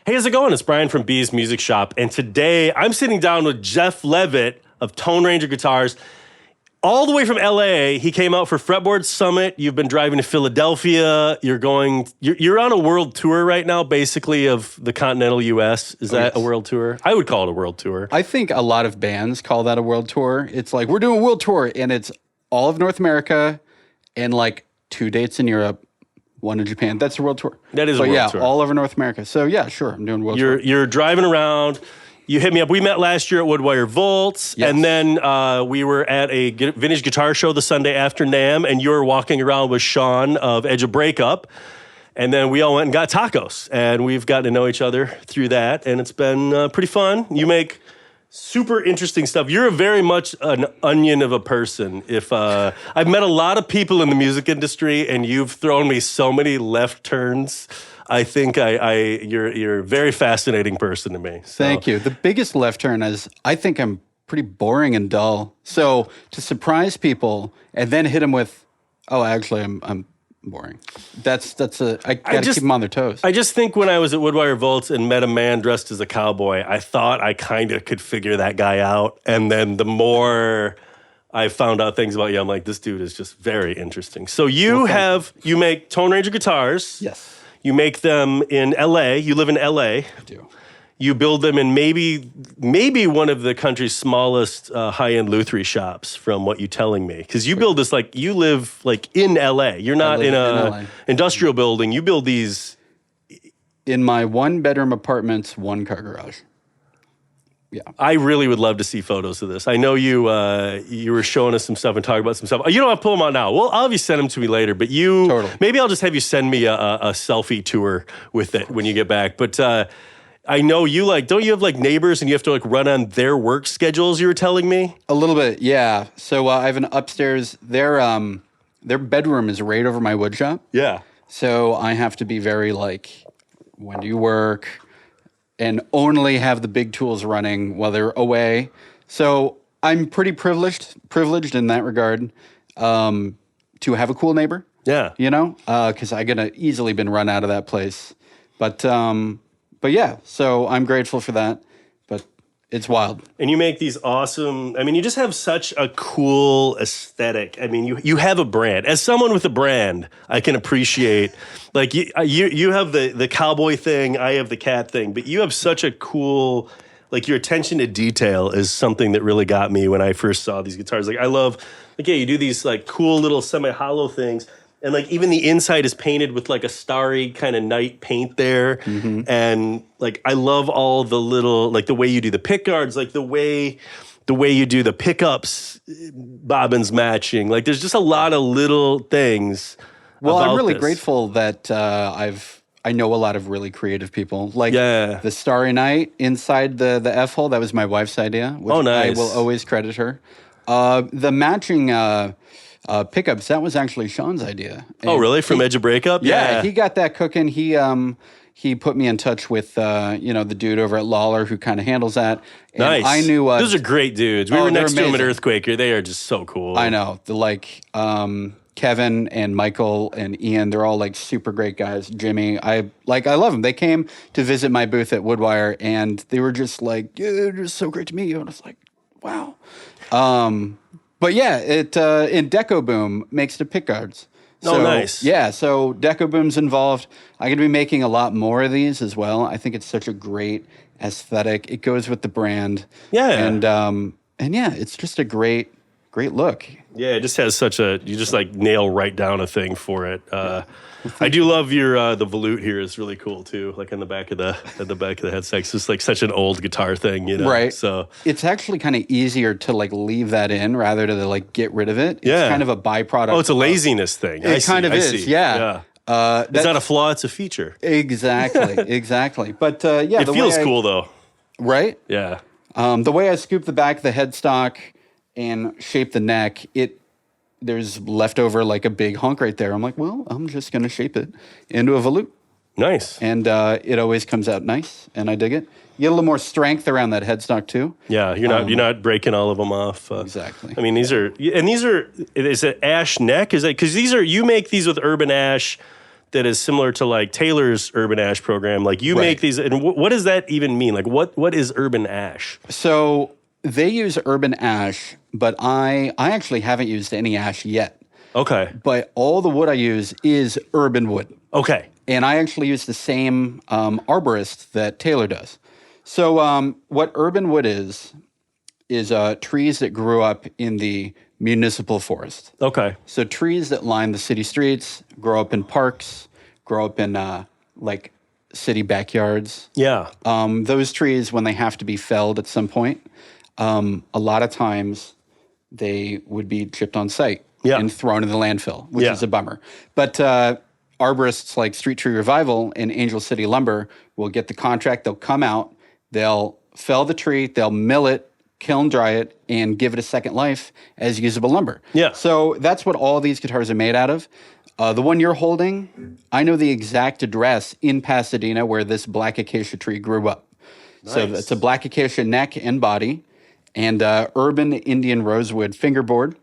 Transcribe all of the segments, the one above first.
Hey, how's it going? It's Brian from B's Music Shop. And today I'm sitting down with Jeff Leavitt of Tone Ranger Guitars. All the way from LA, he came out for Fretboard Summit. You've been driving to Philadelphia. You're on a world tour right now, basically, of the continental US. Is that a world tour? I would call it a world tour. I think a lot of bands call that a world tour. It's like, we're doing a world tour, and it's all of North America and like 2 dates in Europe, 1 in Japan. That's a world tour. That is a world tour. All over North America. So yeah, sure, I'm doing a world tour. You're driving around. You hit me up. We met last year at Woodwire Volts, and then we were at a vintage guitar show the Sunday after NAMM, and you were walking around with Sean of Edge of Breakup, and then we all went and got tacos, and we've gotten to know each other through that, and it's been pretty fun. You make super interesting stuff. You're very much an onion of a person. I've met a lot of people in the music industry, and you've thrown me so many left turns. I think you're a very fascinating person to me. So. Thank you. The biggest left turn is I think I'm pretty boring and dull. So to surprise people and then hit them with, oh, actually, I'm boring. I got to keep them on their toes. I just think when I was at Woodwire Volts and met a man dressed as a cowboy, I thought I kind of could figure that guy out. And then the more I found out things about you, I'm like, this dude is just very interesting. So you make Tone Ranger guitars. Yes. You make them in LA. You live in LA. I do. You build them in maybe one of the country's smallest high-end luthiery shops, from what you're telling me. Because you build this you live in LA. You're not in a industrial building. You build these in my 1-bedroom apartment, 1-car garage. Yeah, I really would love to see photos of this. I know you were showing us some stuff and talking about some stuff. You don't have to pull them out now. Well, I'll have you send them to me later. But maybe I'll just have you send me a selfie tour with it when you get back. But I know you don't you have neighbors and you have to run on their work schedules? You were telling me a little bit, yeah. So I have an upstairs. Their bedroom is right over my wood shop. Yeah. So I have to be very when do you work? And only have the big tools running while they're away. So I'm pretty privileged in that regard, to have a cool neighbor. Yeah. Because I could have easily been run out of that place. But yeah, so I'm grateful for that. But it's wild. And you make these awesome, you just have such a cool aesthetic. You have a brand. As someone with a brand, I can appreciate, you have the cowboy thing, I have the cat thing, but you have such a cool, your attention to detail is something that really got me when I first saw these guitars. I love, you do these cool little semi-hollow things. And even the inside is painted with a starry kind of night paint there. Mm-hmm. And I love all the little, the way you do the pick guards, the way you do the pickups, bobbins matching. There's just a lot of little things. Well, I'm really grateful that I know a lot of really creative people. The Starry Night inside the F-hole, that was my wife's idea, which nice. I will always credit her. The matching pickups, that was actually Sean's idea. And really? From Edge of Breakup? Yeah, he got that cooking. He put me in touch with the dude over at Lawler who kind of handles that. And nice. I knew those are great dudes. We were next to them at amazing. Earthquaker. They are just so cool. I know. Kevin and Michael and Ian, they're all super great guys. Jimmy, I love them. They came to visit my booth at Woodwire and they were just they're just so great to meet you. And I was like, wow. But yeah, in Deco Boom makes the pickguards. So, nice. Yeah, so Deco Boom's involved. I'm going to be making a lot more of these as well. I think it's such a great aesthetic. It goes with the brand. Yeah. And yeah, it's just a great look. Yeah, it just has you just nail right down a thing for it. I do love your the volute here is really cool too. On the back of the headset, it's just such an old guitar thing, Right. So it's actually kind of easier to leave that in rather to get rid of it. Yeah. It's kind of a byproduct. Oh, it's a laziness thing. It kind of is. Yeah. It's not a flaw; it's a feature. Exactly. Exactly. But yeah, it feels cool though. Right. Yeah. The way I scoop the back of the headstock and shape the neck, there's left over a big hunk right there. I'm well, I'm just going to shape it into a volute. Nice. And it always comes out nice, and I dig it. You get a little more strength around that headstock too. Yeah, you're not breaking all of them off. Exactly. Is it ash neck? Is that because you make these with urban ash? that is similar to like Taylor's Urban Ash program. Like you make these, and what does that even mean? Like what is Urban Ash? So they use Urban Ash, but I actually haven't used any ash yet. Okay. But all the wood I use is urban wood. Okay. And I actually use the same arborist that Taylor does. So what urban wood is trees that grew up in the municipal forest. Okay. So trees that line the city streets, grow up in parks, grow up in like city backyards. Yeah. Those trees, when they have to be felled at some point, a lot of times they would be chipped on site and thrown in the landfill, which is a bummer. But arborists like Street Tree Revival and Angel City Lumber will get the contract. They'll come out, they'll fell the tree, they'll mill it, kiln dry it, and give it a second life as usable lumber. Yeah. So that's what all these guitars are made out of. The one you're holding, I know the exact address in Pasadena where this black acacia tree grew up. Nice. So it's a black acacia neck and body, and urban Indian rosewood fingerboard.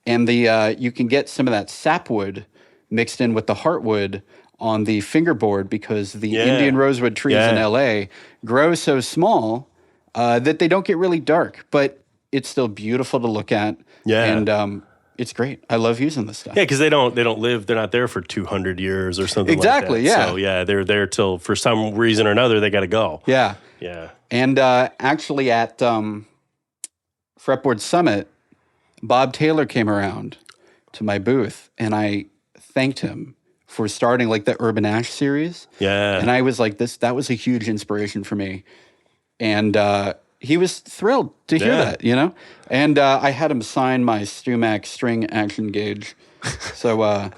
And you can get some of that sapwood mixed in with the heartwood on the fingerboard because the Indian rosewood trees in LA grow so small that they don't get really dark, but it's still beautiful to look at. Yeah. And it's great. I love using this stuff. Yeah, because they don't live, they're not there for 200 years or something exactly, like that. Yeah. So yeah, they're there till for some reason or another they got to go. Yeah. Yeah. And actually at Fretboard Summit, Bob Taylor came around to my booth and I thanked him for starting like the Urban Ash series. Yeah. And I was like, that was a huge inspiration for me. And he was thrilled to hear that, you know? And I had him sign my StewMac string action gauge. So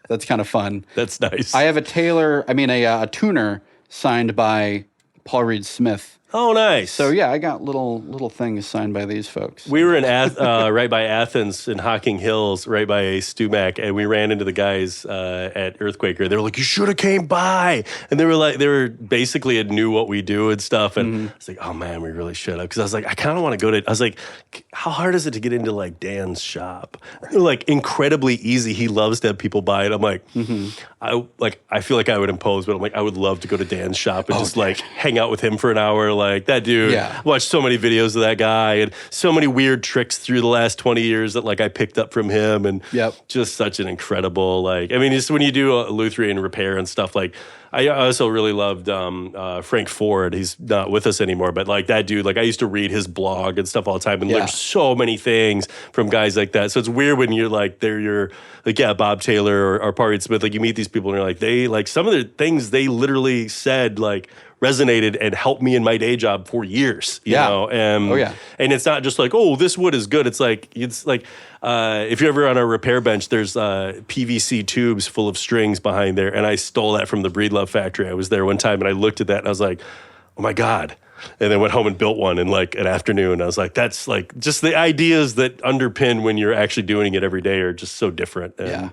that's kind of fun. That's nice. I have a tuner signed by Paul Reed Smith. Oh, nice. So yeah, I got little things signed by these folks. We were in right by Athens in Hocking Hills, right by StewMac, and we ran into the guys at Earthquaker. They were like, "You should have came by," and they were basically knew what we do and stuff. And I was like, "Oh man, we really should have," because I was like, I kind of want to go to. I was like, "How hard is it to get into like Dan's shop?" They're like incredibly easy. He loves to have people buy it. I'm like, I feel like I would impose, but I'm like, I would love to go to Dan's shop and just like hang out with him for an hour. Like that dude, watched so many videos of that guy and so many weird tricks through the last 20 years that like I picked up from him and just such an incredible, like, I mean, just when you do a Lutheran repair and stuff, like I also really loved Frank Ford. He's not with us anymore, but like that dude, like I used to read his blog and stuff all the time and learn so many things from guys like that. So it's weird when you're like, you're like, Bob Taylor or Paul Reed Smith, like you meet these people and you're like, they like some of the things they literally said, like, resonated and helped me in my day job for years, you know? And it's not just like, oh, this wood is good. It's like if you're ever on a repair bench, there's PVC tubes full of strings behind there. And I stole that from the Breedlove factory. I was there one time and I looked at that and I was like, oh my God. And then went home and built one in like an afternoon. I was like, that's like just the ideas that underpin when you're actually doing it every day are just so different. And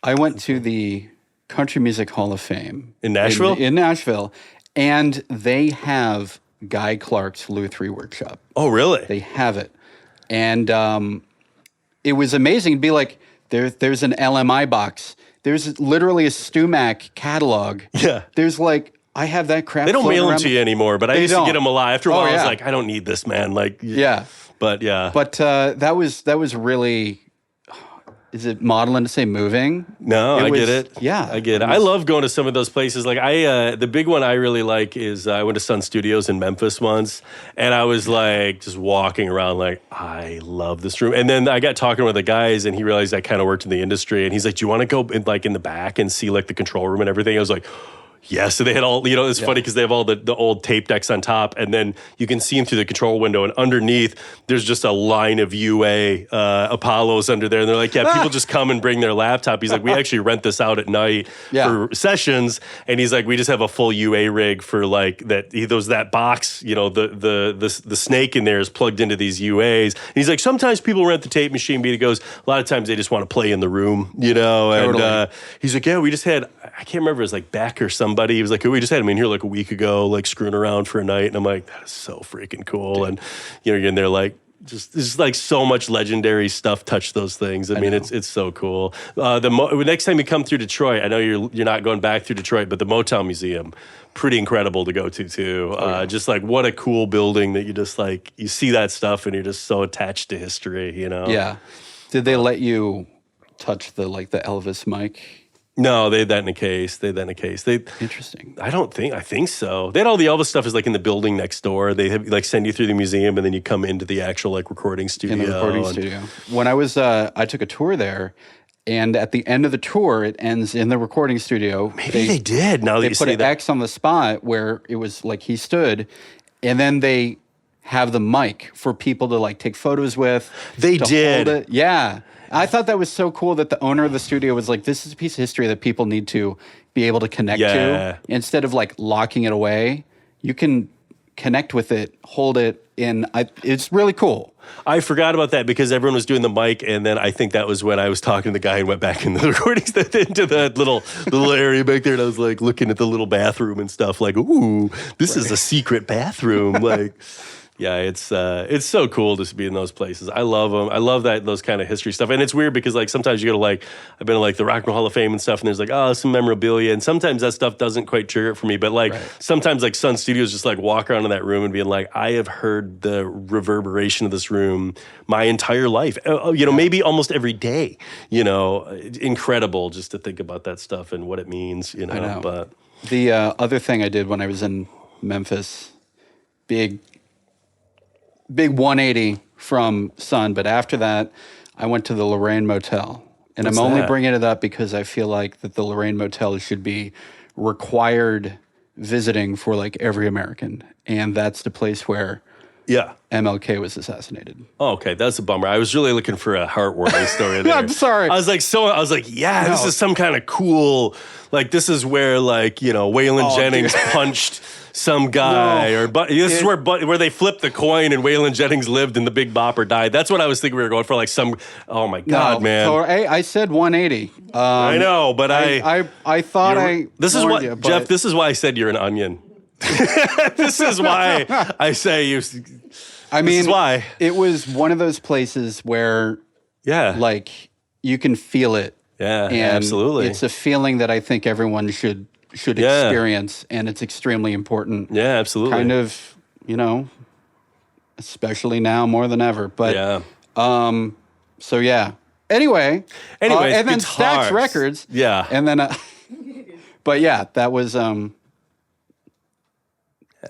I went to the Country Music Hall of Fame. In Nashville? In Nashville. And they have Guy Clark's Lutherie Workshop. Oh, really? They have it. And it was amazing. It'd be like, there's an LMI box. There's literally a StewMac catalog. Yeah. There's like, I have that crap. They don't mail them to you anymore, but I used to get them a lot. After a while, I was like, I don't need this, man. Like, But But that was really... Is it modeling to say moving? No, I get it. Yeah. I get it. I love going to some of those places. Like the big one I really like is I went to Sun Studios in Memphis once, and I was like just walking around like, I love this room. And then I got talking with the guys, and he realized I kind of worked in the industry, and he's like, do you want to go in the back and see like the control room and everything? I was like, yes. So they had all, it's funny because they have all the old tape decks on top, and then you can see them through the control window, and underneath there's just a line of UA Apollos under there. And they're like, people just come and bring their laptop. He's like, we actually rent this out at night for sessions. And he's like, we just have a full UA rig for like that. That box, the snake in there is plugged into these UAs. And he's like, sometimes people rent the tape machine, but he goes, a lot of times they just want to play in the room, And he's like, we just had, I can't remember, it was like Beck or somebody. He was like, we just had him in here like a week ago, like screwing around for a night. And I'm like, that is so freaking cool. Dude. And, you're in there like just like so much legendary stuff touched those things. I mean, know. it's so cool. Next time you come through Detroit, I know you're not going back through Detroit, but the Motown Museum, pretty incredible to go to too. Just like what a cool building that you just like you see that stuff and you're just so attached to history. You know? Yeah. Did they let you touch the Elvis mic? No, they had that in a case. Interesting. I think so. They had all the Elvis stuff is like in the building next door. They have like send you through the museum and then you come into the actual like recording studio. In the recording studio. When I was, I took a tour there, and at the end of the tour, it ends in the recording studio. Maybe they did. Now that they you put say an that. X on the spot where it was like he stood, and then they have the mic for people to like take photos with. They did. Hold it. Yeah. I thought that was so cool that the owner of the studio was like, this is a piece of history that people need to be able to connect to. Instead of like locking it away, you can connect with it, hold it in. It's really cool. I forgot about that because everyone was doing the mic, and then I think that was when I was talking to the guy and went back into the recordings into that little area back there, and I was like looking at the little bathroom and stuff, like, ooh, this is a secret bathroom, like. Yeah, it's so cool to be in those places. I love them. I love those kind of history stuff. And it's weird because like sometimes you go to like I've been to like the Rock and Roll Hall of Fame and stuff, and there's like some memorabilia, and sometimes that stuff doesn't quite trigger it for me. But like sometimes like Sun Studios just like walk around in that room and being like, I have heard the reverberation of this room my entire life. Maybe almost every day. Incredible just to think about that stuff and what it means. I know. But the other thing I did when I was in Memphis, big 180 from Sun, but after that, I went to the Lorraine Motel. And I'm only bringing it up because I feel like that the Lorraine Motel should be required visiting for like every American. And that's the place where MLK was assassinated. Oh, okay. That's a bummer. I was really looking for a heartwarming story there. I'm sorry. I was like, this is some kind of cool, like this is where like, Waylon Jennings punched some guy, is where they flipped the coin and Waylon Jennings lived and the Big Bopper died. That's what I was thinking we were going for, like some. Oh my God, man! So I said 180. I know, but I thought This is what you, Jeff. This is why I said you're an onion. This is why I say you. I mean, this is why it was one of those places where, like you can feel it. Yeah, and absolutely. It's a feeling that I think everyone should experience, and it's extremely important. Yeah, absolutely. Kind of, especially now more than ever. But so yeah. Anyway, and then guitars. Stax Records. Yeah, and then, but yeah, that was.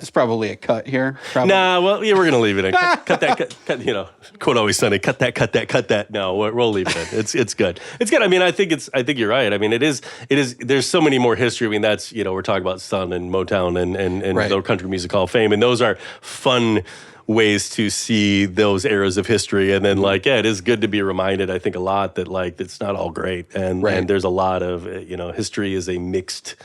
It's probably a cut here. Probably. Nah, well, yeah, we're gonna leave it in. Cut that. Cut. Quote Always Sunny. Cut that. No, we'll leave it in. It's good. It's good. I mean, I think you're right. I mean, it is. There's so many more history. I mean, that's we're talking about Sun and Motown and the Country Music Hall of Fame, and those are fun ways to see those eras of history. And then it is good to be reminded. I think a lot that it's not all great, and there's a lot of history is a mixed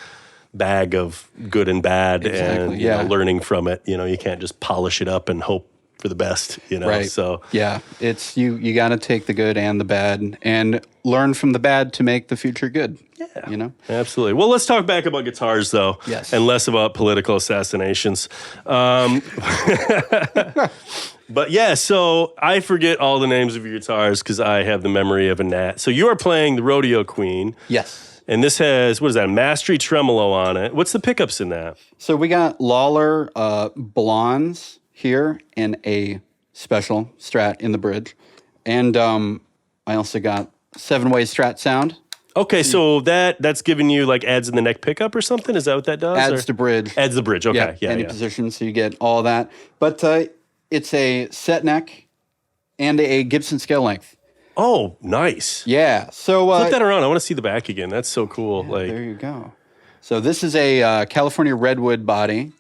bag of good and bad, and learning from it. You can't just polish it up and hope for the best. So it's you got to take the good and the bad and learn from the bad to make the future good. Absolutely. Well, let's talk back about guitars though, and less about political assassinations. But so I forget all the names of your guitars because I have the memory of a gnat. So you are playing the Rodeo Queen. Yes. And this has, what is that, Mastery Tremolo on it. What's the pickups in that? So we got Lawler Blondes here and a special Strat in the bridge. And I also got 7-way Strat sound. Okay, so that's giving you adds in the neck pickup or something? Is that what that does? Adds the bridge. Adds the bridge, okay. Any position, so you get all that. But it's a set neck and a Gibson scale length. Oh, nice. Yeah. So flip that around. I want to see the back again. That's so cool. There you go. So this is a California redwood body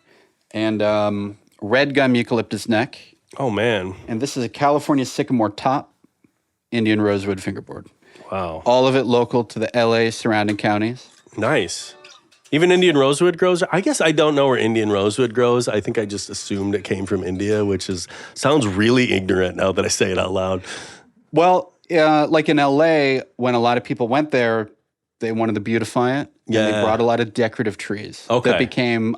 and red gum eucalyptus neck. Oh, man. And this is a California sycamore top, Indian rosewood fingerboard. Wow. All of it local to the LA surrounding counties. Nice. Even Indian rosewood grows? I guess I don't know where Indian rosewood grows. I think I just assumed it came from India, which sounds really ignorant now that I say it out loud. Well, like in LA, when a lot of people went there, they wanted to beautify it. Yeah. And they brought a lot of decorative trees. Okay. That became,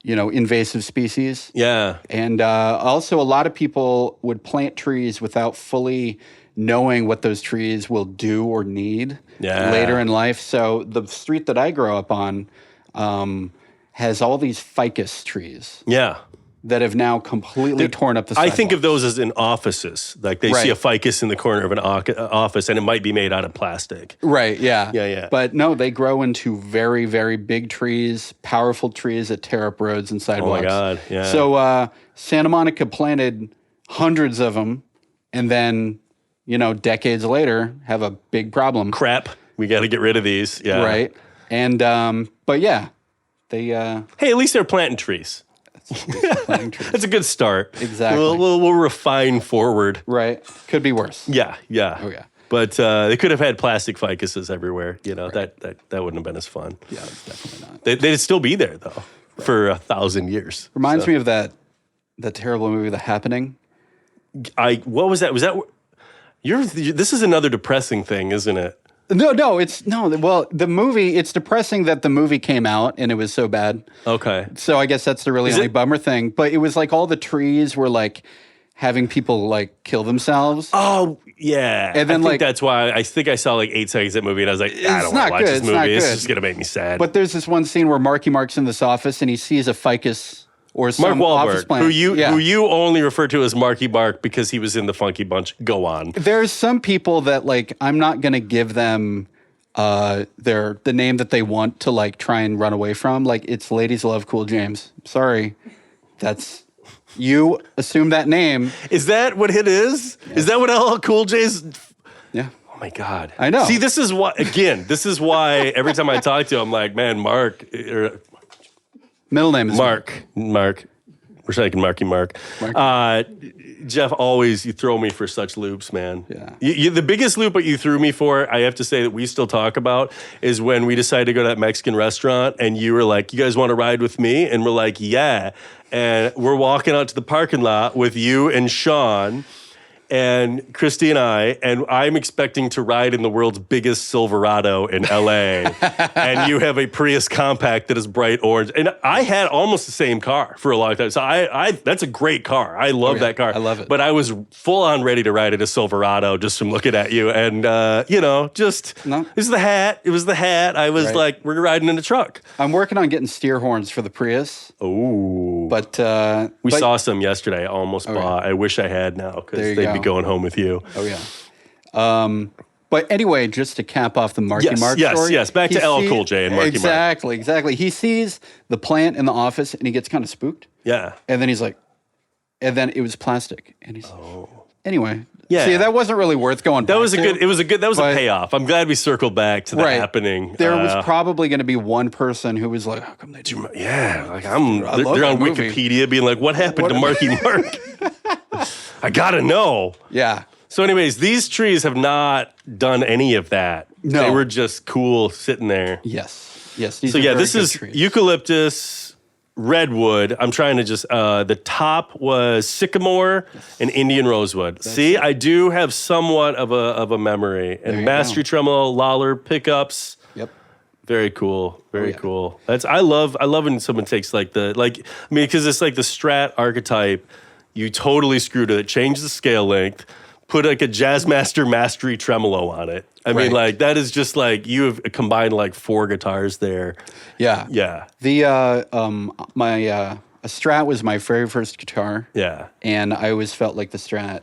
invasive species. Yeah. And also, a lot of people would plant trees without fully knowing what those trees will do or need later in life. So the street that I grow up on has all these ficus trees. Yeah. That have now completely torn up the sidewalks. I think of those as in offices. Like they see a ficus in the corner of an office and it might be made out of plastic. Right, yeah. Yeah. But no, they grow into very, very big trees, powerful trees that tear up roads and sidewalks. Oh my God, yeah. So Santa Monica planted hundreds of them and then, decades later have a big problem. Crap, we got to get rid of these. Yeah. Right. And, but yeah, they... hey, at least they're planting trees. That's a good start. Exactly. We'll refine forward. Right. Could be worse. Yeah. Oh, yeah. But they could have had plastic ficuses everywhere. That wouldn't have been as fun. Yeah, it's definitely not. They'd still be there, though, for 1,000 years. Reminds me of that terrible movie, The Happening. What was that? Was that... This is another depressing thing, isn't it? No. Well, the movie, it's depressing that the movie came out and it was so bad. Okay. So I guess that's the really only bummer thing. But it was like all the trees were like having people like kill themselves. Oh, yeah. And then that's why I think I saw like 8 seconds of that movie and I was like, I don't want to watch this movie. It's just going to make me sad. But there's this one scene where Marky Mark's in this office and he sees a ficus or some Mark office Wahlberg, plant. who you only refer to as Marky Mark because he was in the Funky Bunch. Go on. There's some people that like I'm not going to give them the name that they want to like try and run away from. Like it's Ladies Love Cool James. Sorry, that's you assume that name. Is that what it is? Yes. Is that what LL Cool J's? Yeah. Oh my God. I know. See, this is why. Again, this is why every time I talk to him, I'm like, man, Mark. Middle name is Mark. We're saying Marky Mark. Jeff, always you throw me for such loops, man. Yeah. The biggest loop that you threw me for, I have to say that we still talk about, is when we decided to go to that Mexican restaurant and you were like, you guys want to ride with me? And we're like, yeah. And we're walking out to the parking lot with you and Sean and Christy and I'm expecting to ride in the world's biggest Silverado in LA. And you have a Prius compact that is bright orange. And I had almost the same car for a long time. So I that's a great car. I love that car. I love it. But I was full on ready to ride in a Silverado just from looking at you. And, it was the hat. It was the hat. I was like, we're riding in a truck. I'm working on getting steer horns for the Prius. Oh. But we saw some yesterday. I almost bought. I wish I had now because they'd be going home with you. Oh, yeah. But anyway, just to cap off the Marky Mark story. Yes. Back to LL Cool J and Marky Mark. Exactly. He sees the plant in the office and he gets kind of spooked. Yeah. And then he's like, and then it was plastic. And he's anyway. Yeah. See, that wasn't really worth going back That was to. a payoff. I'm glad we circled back to the happening. There was probably going to be one person who was like, how come they do? Yeah. Like they're on Wikipedia being like, what happened to Marky Mark? I gotta know. Yeah. So anyways, these trees have not done any of that. No. They were just cool sitting there. Yes. This is trees. Eucalyptus, redwood. I'm trying to just, the top was sycamore and Indian rosewood. I do have somewhat of a memory. And mastery tremolo, Lawler pickups. Yep. Very cool. Very cool. I love when someone takes because it's like the Strat archetype. You totally screwed it. Change the scale length. Put like a Jazzmaster Mastery tremolo on it. I mean, like that is just like you have combined like 4 guitars there. Yeah. Yeah. The a Strat was my very first guitar. Yeah. And I always felt like the Strat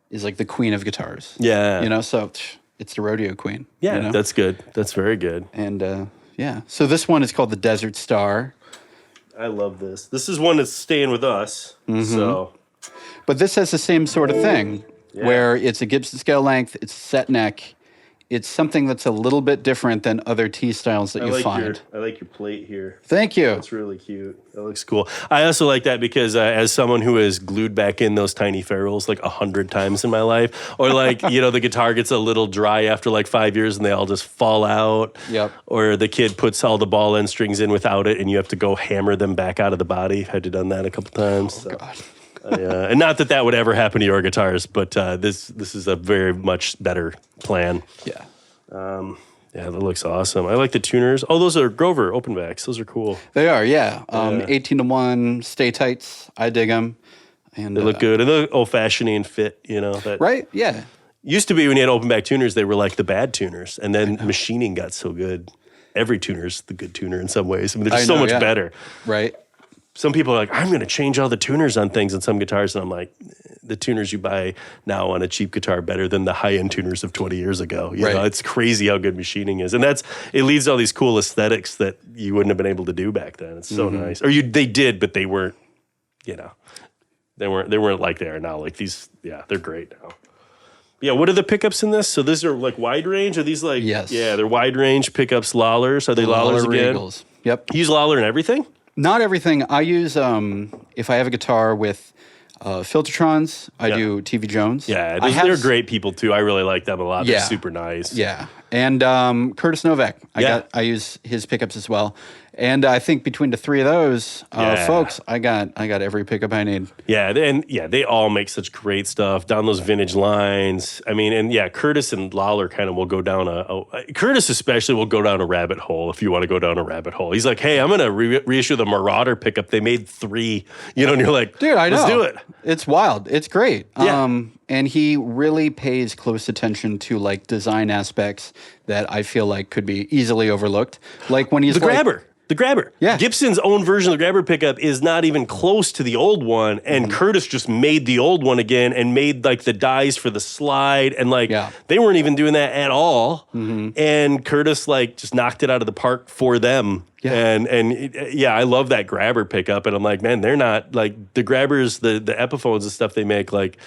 is like the queen of guitars. Yeah. So it's the Rodeo Queen. Yeah, that's good. That's very good. And so this one is called the Desert Star. I love this. This is one that's staying with us. Mm-hmm. So, but this has the same sort of thing where it's a Gibson scale length, it's set neck. It's something that's a little bit different than other T styles that you find. I like your plate here. Thank you. That's really cute. That looks cool. I also like that because as someone who has glued back in those tiny ferrules like 100 times in my life, or like, the guitar gets a little dry after like 5 years and they all just fall out. Yep. Or the kid puts all the ball end strings in without it and you have to go hammer them back out of the body. Had to done that a couple times. Oh, God. And not that would ever happen to your guitars, but this is a very much better plan. Yeah. Yeah, that looks awesome. I like the tuners. Oh, those are Grover openbacks. Those are cool. They are, yeah. 18-1 stay tights. I dig them. And They look good. And they look old-fashioned and fit, that right? Yeah. used to be when you had openback tuners, they were like the bad tuners. And then machining got so good. Every tuner's the good tuner in some ways. I mean, they're just so much better. Right. Some people are like, I'm going to change all the tuners on things on some guitars. And I'm like, the tuners you buy now on a cheap guitar are better than the high-end tuners of 20 years ago. You know, it's crazy how good machining is. And it leads to all these cool aesthetics that you wouldn't have been able to do back then. It's so nice. Or they did, but they weren't, they weren't like they are now. Like these, they're great now. Yeah, what are the pickups in this? So these are like wide range? Are these like, yes. Yeah, they're wide range pickups, Lollers. Are they Lollers again? Regals. Yep. You use Lollar in everything? Not everything. I use, if I have a guitar with Filtertrons, I do TV Jones. Yeah, they're great people too. I really like them a lot. They're super nice. Yeah. And Curtis Novak, I use his pickups as well. And I think between the three of those folks, I got every pickup I need. Yeah, they all make such great stuff down those vintage lines. I mean, and Curtis and Lawler kind of will go down Curtis especially will go down a rabbit hole if you want to go down a rabbit hole. He's like, hey, I'm going to reissue the Marauder pickup. They made 3, and you're like, dude, I know. Let's do it. It's wild. It's great. Yeah. And he really pays close attention to like design aspects that I feel like could be easily overlooked. Like when he's The grabber. Yeah. Gibson's own version of the grabber pickup is not even close to the old one. And Curtis just made the old one again and made like the dies for the slide. And they weren't even doing that at all. And Curtis like just knocked it out of the park for them. Yeah. And I love that grabber pickup. And I'm like, man, they're not like the grabbers, the Epiphones and stuff they make, like,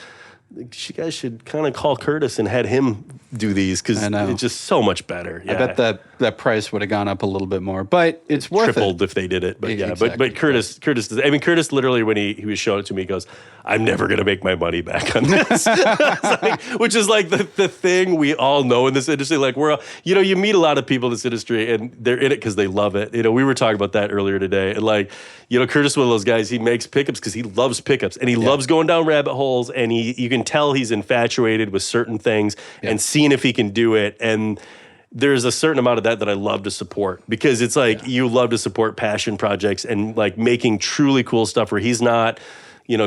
you guys should kind of call Curtis and had him do these because it's just so much better. Yeah. I bet that price would have gone up a little bit more, but it's worth tripled if they did it. But but Curtis does. I mean, Curtis literally when he was showing it to me, he goes, "I'm never going to make my money back on this," which is like the thing we all know in this industry. Like we're all, you meet a lot of people in this industry and they're in it because they love it. We were talking about that earlier today, and like Curtis is one of those guys. He makes pickups because he loves pickups and he loves going down rabbit holes, and you can tell he's infatuated with certain things and seeing if he can do it. And there's a certain amount of that I love to support because it's like you love to support passion projects and like making truly cool stuff where he's not,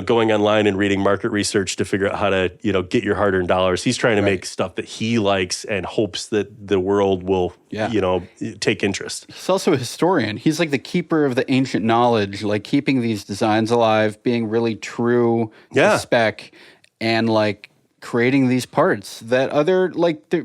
going online and reading market research to figure out how to, get your hard-earned dollars. He's trying to make stuff that he likes and hopes that the world will, take interest. He's also a historian. He's like the keeper of the ancient knowledge, like keeping these designs alive, being really true to spec, and like creating these parts that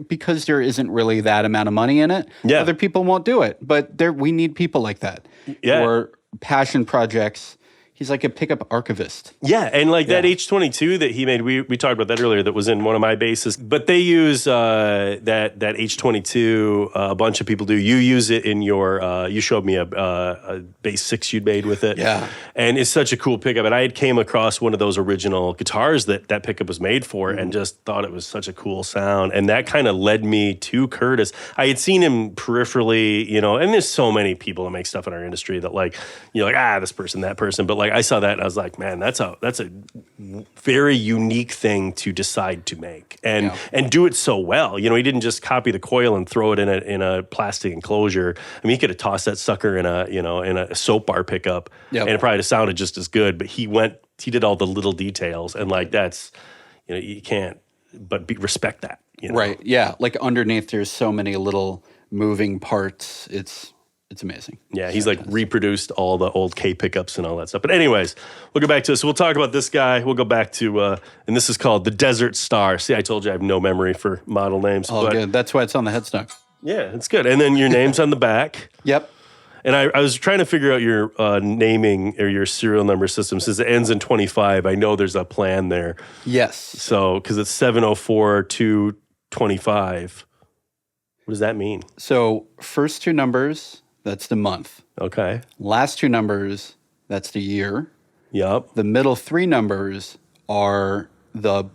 because there isn't really that amount of money in it, other people won't do it. But we need people like that. Or passion projects. He's like a pickup archivist. Yeah, and like that H22 that he made, we talked about that earlier, that was in one of my basses. But they use that H22, a bunch of people do. You use it in your, you showed me a bass 6 you'd made with it. Yeah. And it's such a cool pickup. And I had came across one of those original guitars that pickup was made for and just thought it was such a cool sound. And that kind of led me to Curtis. I had seen him peripherally, and there's so many people that make stuff in our industry that like, this person, that person. But like I saw that and I was like, man, that's a very unique thing to decide to make and do it so well. He didn't just copy the coil and throw it in a plastic enclosure. I mean, he could have tossed that sucker in a soap bar pickup and it probably sounded just as good. But he did all the little details and like that's, you can't but respect that. Right. Yeah. Like underneath, there's so many little moving parts. It's amazing. Yeah, he's like reproduced all the old K pickups and all that stuff. But anyways, we'll go back to it. So we'll talk about this guy. We'll go back to, and this is called the Desert Star. See, I told you I have no memory for model names. Oh, good. That's why it's on the headstock. Yeah, it's good. And then your name's on the back. Yep. And I was trying to figure out your naming or your serial number system. Since it ends in 25, I know there's a plan there. Yes. So, because it's 704 to 25. What does that mean? So, first 2 numbers... That's the month. Okay. Last 2 numbers, that's the year. Yep. The middle 3 numbers are the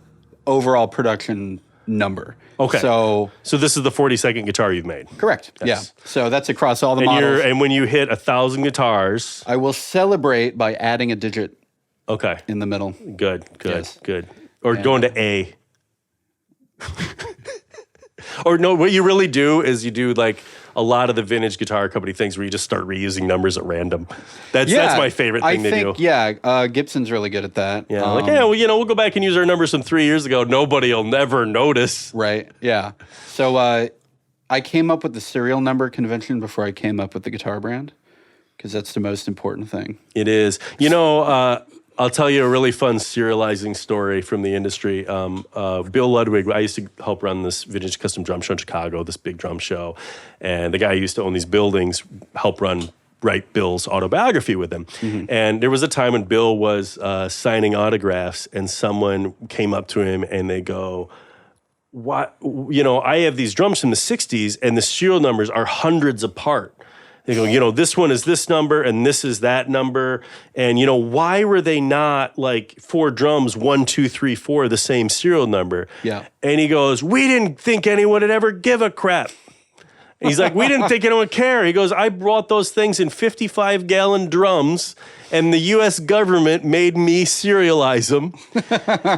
overall production number. Okay. So this is the 42nd guitar you've made. Correct. Yeah. So that's across all the models. And when you hit 1,000 guitars, I will celebrate by adding a digit. Okay. In the middle. Good. Or going to A. Or no, what you really do is you do like a lot of the vintage guitar company things where you just start reusing numbers at random. That's my favorite thing to do. Yeah, Gibson's really good at that. Yeah, we'll go back and use our numbers from 3 years ago. Nobody will never notice. Right, yeah. So I came up with the serial number convention before I came up with the guitar brand, because that's the most important thing. It is. I'll tell you a really fun serializing story from the industry. Bill Ludwig, I used to help run this vintage custom drum show in Chicago, this big drum show. And the guy who used to own these buildings helped write Bill's autobiography with him. Mm-hmm. And there was a time when Bill was signing autographs and someone came up to him and they go, "What? I have these drums from the 60s and the serial numbers are hundreds apart." They go, this one is this number and this is that number. And, why were they not like 4 drums, 1, 2, 3, 4, the same serial number? Yeah. And he goes, "We didn't think anyone would ever give a crap." And he's like, "We didn't think anyone would care." He goes, "I brought those things in 55-gallon drums and the U.S. government made me serialize them.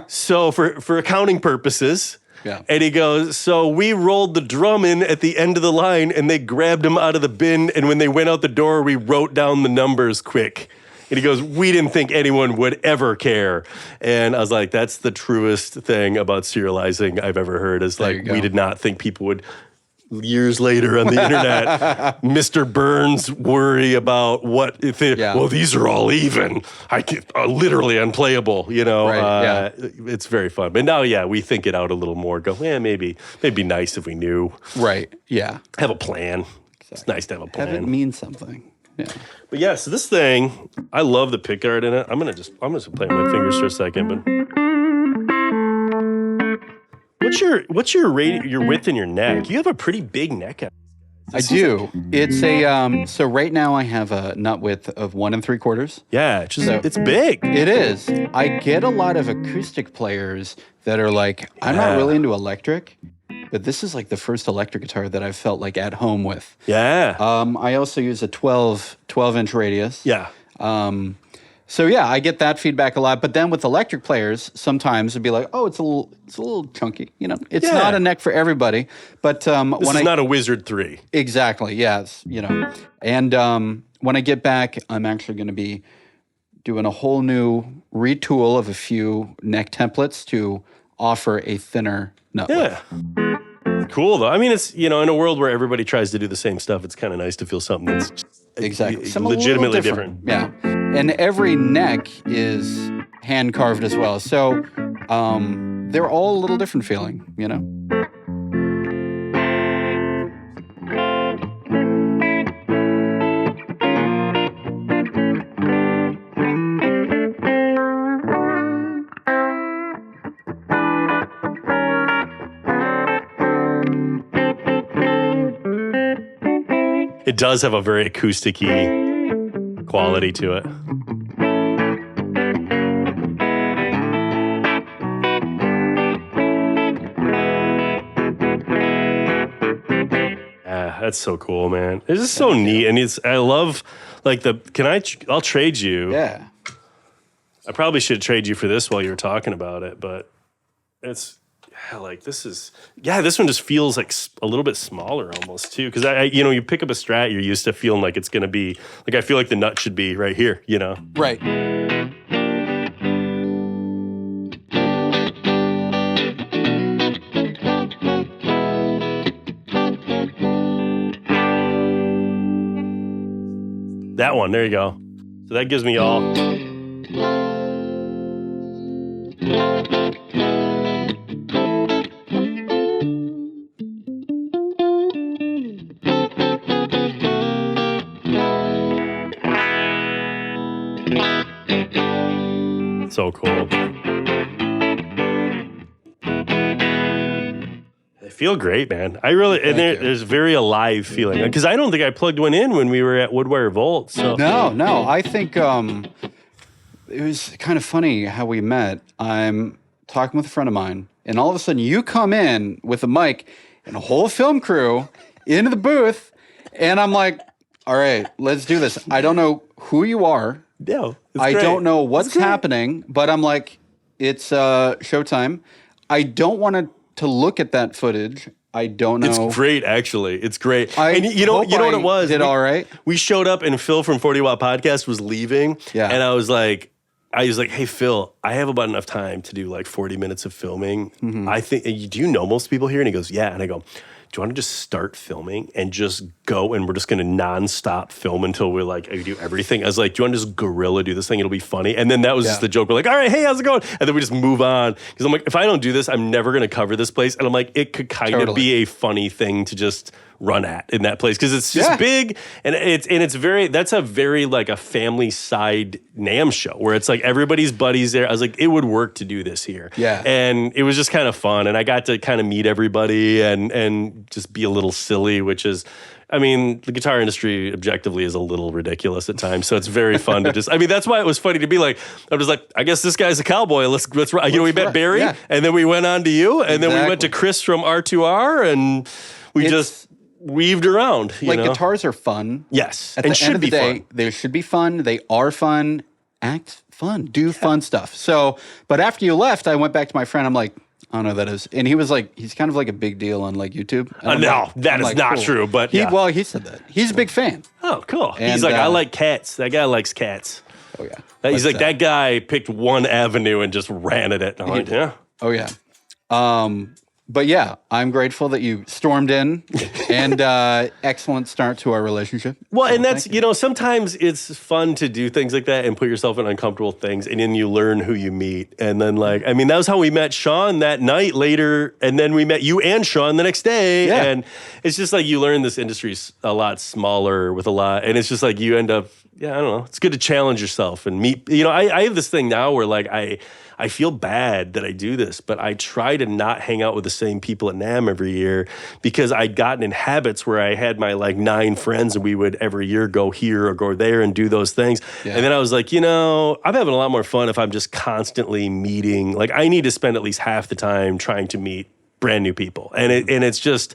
So for accounting purposes." Yeah. And he goes, "So we rolled the drum in at the end of the line and they grabbed him out of the bin. And when they went out the door, we wrote down the numbers quick." And he goes, "We didn't think anyone would ever care." And I was like, that's the truest thing about serializing I've ever heard, is like, we did not think people would, years later on the internet, Mr. Burns worry about what if they, well, these are all even. I can literally unplayable, Right, it's very fun. But now, we think it out a little more. Go, maybe it'd be nice if we knew. Right. Yeah. Have a plan. Exactly. It's nice to have a plan. Have it mean something. Yeah. But so this thing, I love the pick guard in it. I'm gonna play with my fingers for a second, but. What's your width in your neck? You have a pretty big neck. I do. It's a so right now I have a nut width of 1 3/4. Yeah, it's big. It is. I get a lot of acoustic players that are like, I'm not really into electric, but this is like the first electric guitar that I've felt like at home with. Yeah. I also use a 12-inch radius. Yeah. So I get that feedback a lot. But then with electric players, sometimes it'd be like, oh, it's a little chunky. It's not a neck for everybody. But this is not a Wizard 3. Exactly. Yes. And when I get back, I'm actually going to be doing a whole new retool of a few neck templates to offer a thinner nut width. Cool though. I mean, it's in a world where everybody tries to do the same stuff, it's kind of nice to feel something that's legitimately different. Yeah. And every neck is hand carved as well. So they're all a little different feeling, It does have a very acoustic-y quality to it. That's so cool, man. It's just so neat, and I love like I'll trade you. Yeah. I probably should trade you for this while you were talking about it, but it's this one just feels like a little bit smaller almost too, because you pick up a Strat, you're used to feeling like it's going to be like, I feel like the nut should be right here, Right. That one, there you go. So that gives me all. So cool. They feel great, man. I really, there's very alive feeling, because I don't think I plugged one in when we were at Woodwire Vault. So no, I think it was kind of funny how we met. I'm talking with a friend of mine, and all of a sudden you come in with a mic and a whole film crew into the booth, and I'm like, all right, let's do this. I don't know who you are. No, I don't know what's happening, but I'm like, it's showtime. I don't want to look at that footage. I don't know. It's great, actually. It's great. And you know what it was? Did all right. We showed up and Phil from 40 Watt Podcast was leaving. Yeah. And I was like, hey, Phil, I have about enough time to do like 40 minutes of filming. I think, do you know most people here? And he goes, yeah. And I go, do you want to just start filming and just go and we're just going to nonstop film until we're like, I do everything? I was like, do you want to just guerrilla do this thing? It'll be funny. And then that was just the joke. We're like, all right, hey, how's it going? And then we just move on. Because I'm like, if I don't do this, I'm never going to cover this place. And I'm like, it could kind of be a funny thing to just run at in that place because it's just big and it's very, that's a very like a family side NAMM show where it's like everybody's buddies there. I was like, it would work to do this here. Yeah. And it was just kind of fun. And I got to kind of meet everybody and just be a little silly, which is, I mean, the guitar industry objectively is a little ridiculous at times. So it's very fun to just, I mean, that's why it was funny to be like, I was like, I guess this guy's a cowboy. Let's we met Barry and then we went on to you and then we went to Chris from R2R and we just weaved around. You know? Guitars are fun. Yes. At the end of the day, they should be fun. They are fun. Act fun. Do fun stuff. So, but after you left, I went back to my friend. I'm like, I don't know who that is. And he was like, he's kind of like a big deal on like YouTube. No, that is not true. But well, he said that. He's a big fan. Oh, cool. And, he's like, I like cats. That guy likes cats. Oh, yeah. He's like, that guy picked one avenue and just ran at it. And I'm like, yeah. Oh, yeah. But yeah, I'm grateful that you stormed in and excellent start to our relationship. Well, so and that's, sometimes it's fun to do things like that and put yourself in uncomfortable things and then you learn who you meet. And then that was how we met Sean that night later. And then we met you and Sean the next day. Yeah. And it's just like you learn this industry's a lot smaller with a lot. And it's just like you end up, I don't know. It's good to challenge yourself and meet. I have this thing now where like I feel bad that I do this, but I try to not hang out with the same people at NAMM every year because I'd gotten in habits where I had my like 9 friends and we would every year go here or go there and do those things. Yeah. And then I was like, I'm having a lot more fun if I'm just constantly meeting. Like I need to spend at least half the time trying to meet brand new people. And it's just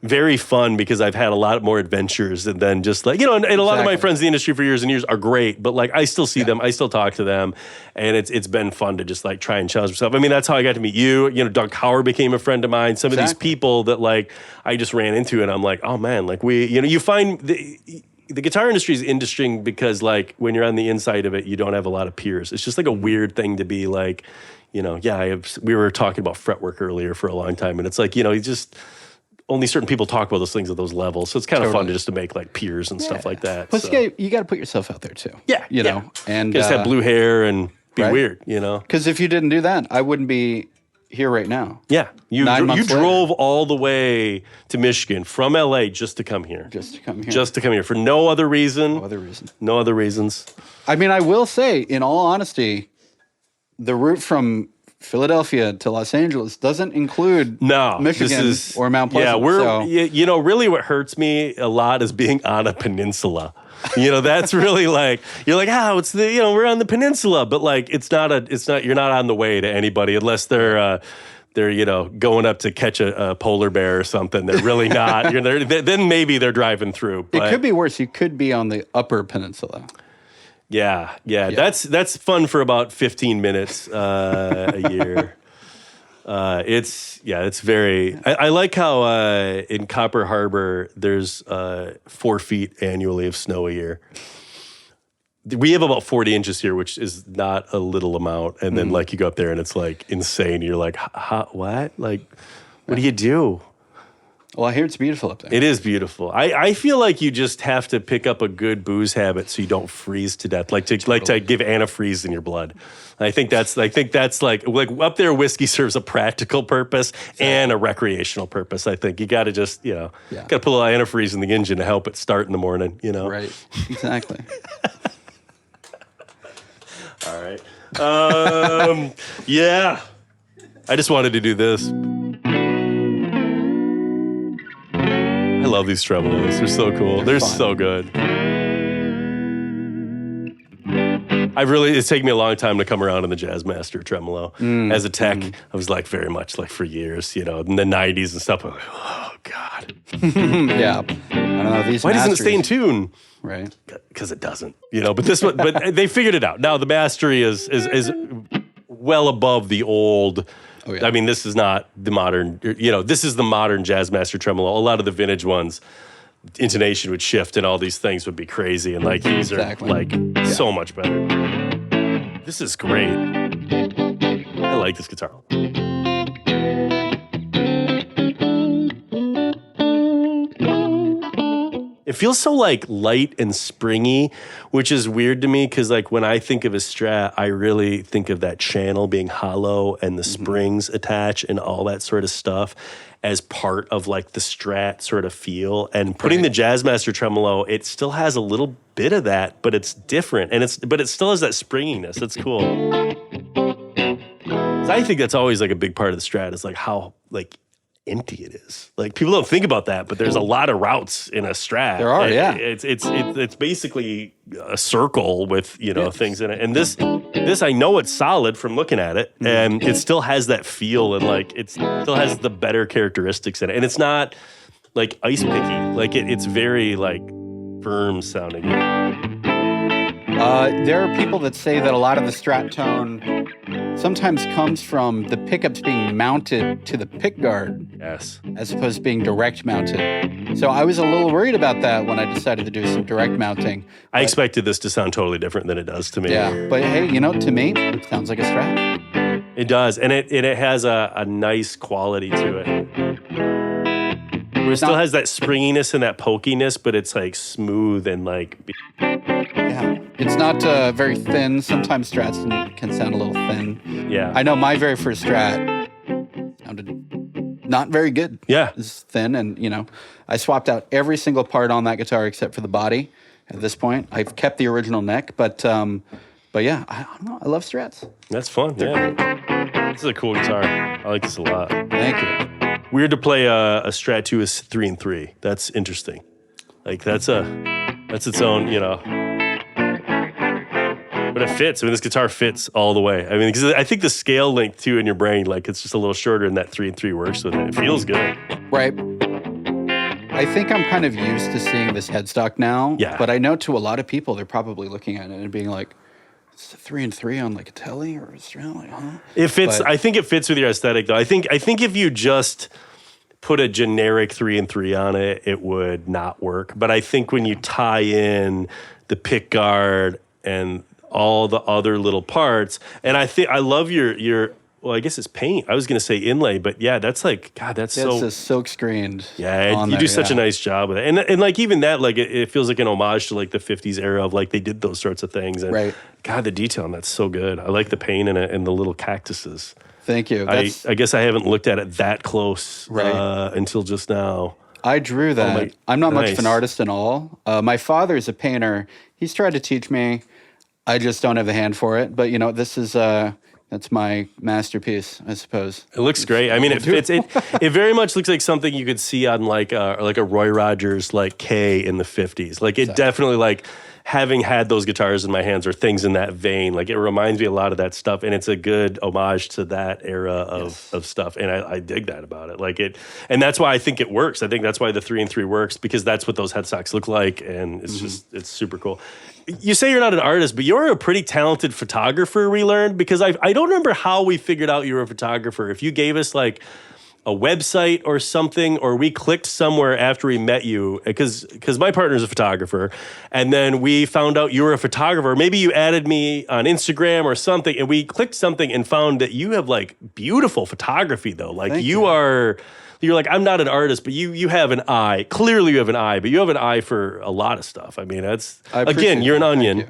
very fun because I've had a lot more adventures and then just like, and a lot of my friends in the industry for years and years are great, but like I still see them, I still talk to them and it's been fun to just like try and challenge myself. I mean, that's how I got to meet you. Doug Howard became a friend of mine. Some of these people that like I just ran into and I'm like, oh man, like you find the guitar industry is interesting because like when you're on the inside of it, you don't have a lot of peers. It's just like a weird thing to be like, we were talking about fretwork earlier for a long time and it's like, you just only certain people talk about those things at those levels. So it's kind of fun to make like peers and stuff like that. Plus, you got to put yourself out there too. Yeah. You know, and just have blue hair and be weird, Because if you didn't do that, I wouldn't be here right now. Yeah. You drove all the way to Michigan from LA just to come here. Just to come here for no other reason. No other reasons. I mean, I will say, in all honesty, the route from Philadelphia to Los Angeles doesn't include Michigan or Mount Pleasant. Yeah, really what hurts me a lot is being on a peninsula. That's really like, you're like, it's we're on the peninsula, but like, you're not on the way to anybody unless they're going up to catch a polar bear or something. They're really not. Then maybe they're driving through. But it could be worse. You could be on the upper peninsula. Yeah. That's fun for about 15 minutes a year. It's very. I like how in Copper Harbor there's 4 feet annually of snow a year. We have about 40 inches here, which is not a little amount. And then like you go up there and it's like insane. You're like, what? Like, what do you do? Well, I hear it's beautiful up there. It is beautiful. I feel like you just have to pick up a good booze habit so you don't freeze to death. Like to give antifreeze in your blood. I think that's like up there. Whiskey serves a practical purpose and a recreational purpose. I think you got to just got to put a little antifreeze in the engine to help it start in the morning. Right? Exactly. All right. Yeah. I just wanted to do this. I love these tremolos. They're so cool. They're so good. It's taken me a long time to come around on the Jazzmaster tremolo. As a tech, I was like very much like for years, in the 90s and stuff. I was like, oh God. Yeah. I don't know. Why doesn't it stay in tune? Right. Because it doesn't. But this one, but they figured it out. Now the mastery is well above the old Oh, yeah. I mean, this is not the modern, this is the modern Jazzmaster tremolo. A lot of the vintage ones, intonation would shift and all these things would be crazy. And like these are like so much better. This is great. I like this guitar. It feels so like light and springy, which is weird to me because like when I think of a Strat, I really think of that channel being hollow and the springs attached and all that sort of stuff as part of like the Strat sort of feel. And putting the Jazzmaster tremolo, it still has a little bit of that, but it's different. But it still has that springiness. It's cool. So I think that's always like a big part of the Strat is like how like empty it is. Like people don't think about that, but there's a lot of routes in a Strat. There are, yeah. It's basically a circle with things in it. And this I know it's solid from looking at it, and it still has that feel, and like it still has the better characteristics in it. And it's not like ice picky. Like it's very like firm sounding. There are people that say that a lot of the Strat tone sometimes comes from the pickups being mounted to the pick guard. Yes. As opposed to being direct mounted. So I was a little worried about that when I decided to do some direct mounting. I expected this to sound totally different than it does to me. Yeah, but hey, to me, it sounds like a Strat. It does, and it has a nice quality to it. It still has that springiness and that pokiness, but it's like smooth and like... Yeah, it's not very thin. Sometimes Strats can sound a little thin. Yeah. I know my very first Strat sounded not very good. Yeah. It's thin, and, I swapped out every single part on that guitar except for the body at this point. I've kept the original neck, but yeah, I don't know. I love Strats. That's fun, yeah. This is a cool guitar. I like this a lot. Thank you. Weird to play a Strat 2 as 3-3. That's interesting. Like, that's its own, But it fits. I mean, this guitar fits all the way. I mean, because I think the scale length, too, in your brain, like, it's just a little shorter, and that 3-3 works with it. It feels good. Right. I think I'm kind of used to seeing this headstock now. Yeah. But I know to a lot of people, they're probably looking at it and being like, it's a 3-3 on like a Tele or a Strat, like, huh? It fits. I think it fits with your aesthetic, though. I think if you just put a generic 3-3 on it, it would not work. But I think when you tie in the pick guard and all the other little parts, and I love your well, I guess it's paint. I was going to say inlay, but yeah, that's like, God, that's so... It's silk screened. Yeah, you do such a nice job with it. And like even that, like it feels like an homage to like the 50s era of like they did those sorts of things. And right. God, the detail on that's so good. I like the paint and the little cactuses. Thank you. I guess I haven't looked at it that close until just now. I drew that. I'm not much of an artist at all. My father's a painter. He's tried to teach me. I just don't have the hand for it. But, this is... That's my masterpiece, I suppose. It looks great. I mean, it fits. It very much looks like something you could see on like a Roy Rogers like K in the 50s. Like it definitely like having had those guitars in my hands or things in that vein. Like it reminds me a lot of that stuff, and it's a good homage to that era of stuff. And I dig that about it. Like it, and that's why I think it works. I think that's why the 3-3 works, because that's what those headstocks look like, and it's it's super cool. You say you're not an artist, but you're a pretty talented photographer, we learned, because I don't remember how we figured out you were a photographer. If you gave us like a website or something, or we clicked somewhere after we met you, because my partner's a photographer, and then we found out you were a photographer. Maybe you added me on Instagram or something, and we clicked something and found that you have like beautiful photography though. Like you're like, I'm not an artist, but you have an eye. Clearly you have an eye, but you have an eye for a lot of stuff. I mean, again, you're an onion.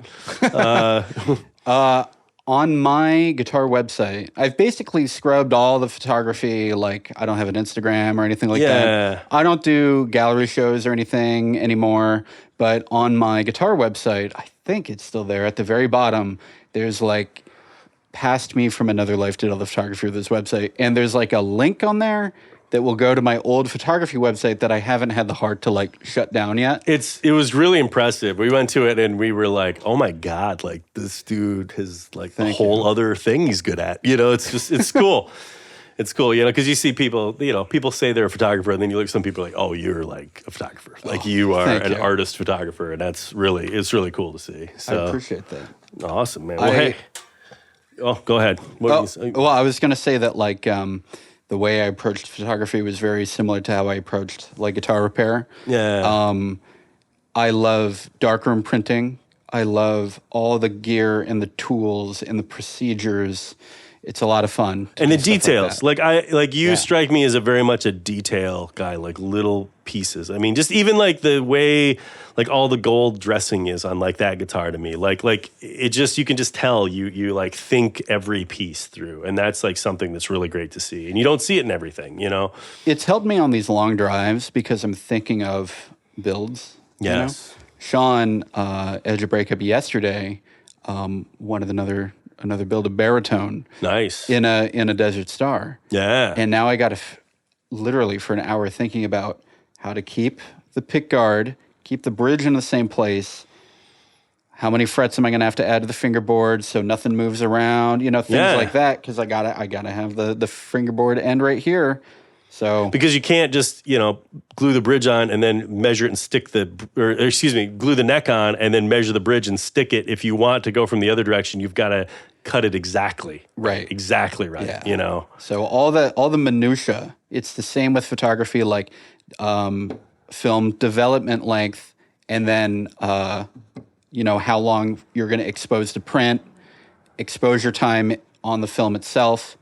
On my guitar website, I've basically scrubbed all the photography. Like, I don't have an Instagram or anything like that. I don't do gallery shows or anything anymore. But on my guitar website, I think it's still there at the very bottom. There's like, past me from another life did all the photography of this website. And there's like a link on there that will go to my old photography website that I haven't had the heart to like shut down yet. It was really impressive. We went to it and we were like, oh my God, like this dude has like a whole other thing he's good at. It's cool. It's cool, because you see people, people say they're a photographer, and then you look at some people like, oh, you're like a photographer. Like you are an artist photographer, and it's really cool to see. So, I appreciate that. Awesome, man. Well, hey. Oh, go ahead. What were you saying? Well, I was going to say that like the way I approached photography was very similar to how I approached like guitar repair. Yeah. I love darkroom printing. I love all the gear and the tools and the procedures. It's a lot of fun. And the details. Like you Yeah. strike me as a very much a detail guy, like little pieces. I mean, just even like the way like all the gold dressing is on like that guitar to me. Like it just, you can just tell you like think every piece through. And that's like something that's really great to see. And you don't see it in everything, you know? It's helped me on these long drives because I'm thinking of builds. Yes. You know? Sean, at a breakup yesterday, wanted another build, a baritone. Nice. In a Desert Star. Yeah. And now I got to literally for an hour thinking about how to keep the pick guard, keep the bridge in the same place. How many frets am I going to have to add to the fingerboard so nothing moves around? You know, things like that. Because I gotta have the fingerboard end right here. So because you can't just, you know, glue the bridge on and then measure it and stick glue the neck on and then measure the bridge and stick it. If you want to go from the other direction, you've got to cut it exactly right, Yeah. you know. So all the minutia, it's the same with photography, like film development length, and then you know how long you're going to expose to print, exposure time on the film itself.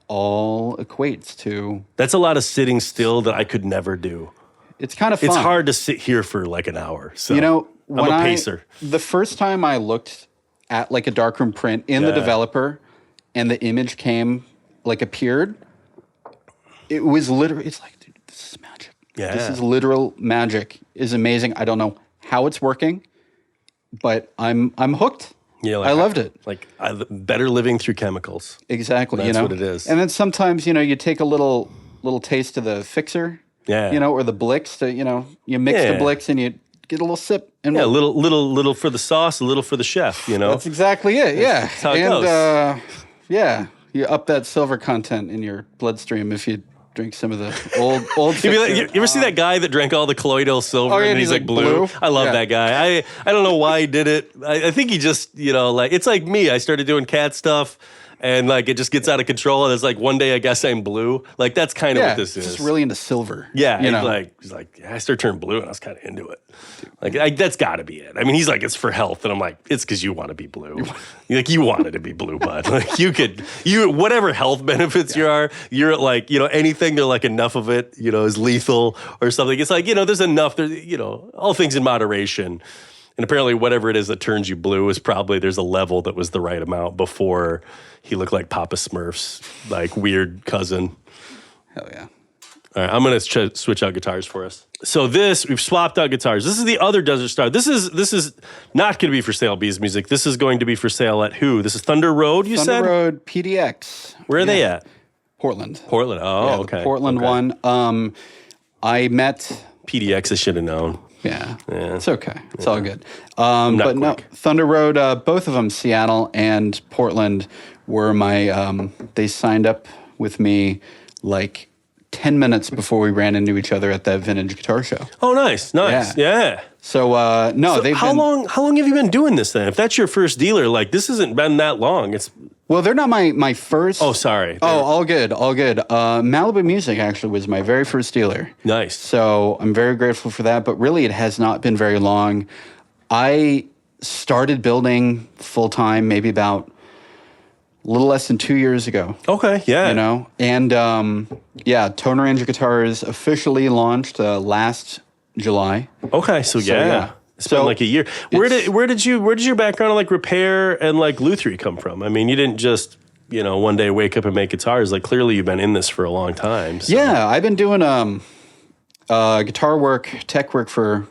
All equates to. That's a lot of sitting still that I could never do. It's kind of fun. It's hard to sit here for like an hour. So you know, I'm a pacer. The first time I looked at like a darkroom print in the developer, and the image appeared, it was literally. It's like, dude, this is magic. Yeah, this is literal magic. Is amazing. I don't know how it's working, but I'm hooked. Yeah, I loved it. Like better living through chemicals. Exactly. That's you know what it is. And then sometimes, you know, you take a little taste of the fixer. Yeah. You know, or the Blix. You mix the Blix and you get a little sip. And a little for the sauce, a little for the chef. You know. That's exactly it. Yeah. That's how it goes. Yeah, you up that silver content in your bloodstream if you drink some of the old. You ever see that guy that drank all the colloidal silver and he's like blue? I love that guy. I don't know why he did it. I think he just, you know, like, it's like me. I started doing cat stuff and like it just gets out of control and it's like one day I guess I'm blue. Like that's kind of what this is. Just really into silver. Yeah, you know? he's like, I started turning blue and I was kind of into it. Like that's got to be it. I mean, he's like, it's for health, and I'm like, it's because you want to be blue. Like you wanted to be blue, bud. Like you whatever health benefits you're like, you know, anything. They're like enough of it, you know, is lethal or something. It's like, you know, there's enough. There, you know, all things in moderation. And apparently, whatever it is that turns you blue is probably there's a level that was the right amount before he looked like Papa Smurf's like weird cousin. Hell yeah. All right, I'm going to switch out guitars for us. So we've swapped out guitars. This is the other Desert Star. This is not going to be for sale, Bees Music. This is going to be for sale at who? This is Thunder Road, you said? Thunder Road PDX. Where are they at? Portland. Portland. Oh, yeah, okay. The Portland one. I met... PDX, I should have known. Yeah, it's okay. It's all good. Not but no, quick. Thunder Road, both of them, Seattle and Portland, were my, they signed up with me like 10 minutes before we ran into each other at that vintage guitar show. Oh, nice. Yeah. So, How long have you been doing this then? If that's your first dealer, like this hasn't been that long. Well, they're not my first. Oh, sorry. All good. Malibu Music actually was my very first dealer. Nice. So I'm very grateful for that, but really it has not been very long. I started building full-time maybe about a little less than 2 years ago. Okay, yeah. You know? And Toner Ranger Guitars officially launched last July. Okay, so yeah. It's been like a year. Where did your background in like repair and like luthiery come from? I mean, you didn't just, you know, one day wake up and make guitars. Like clearly you've been in this for a long time. So. Yeah, I've been doing guitar work, tech work for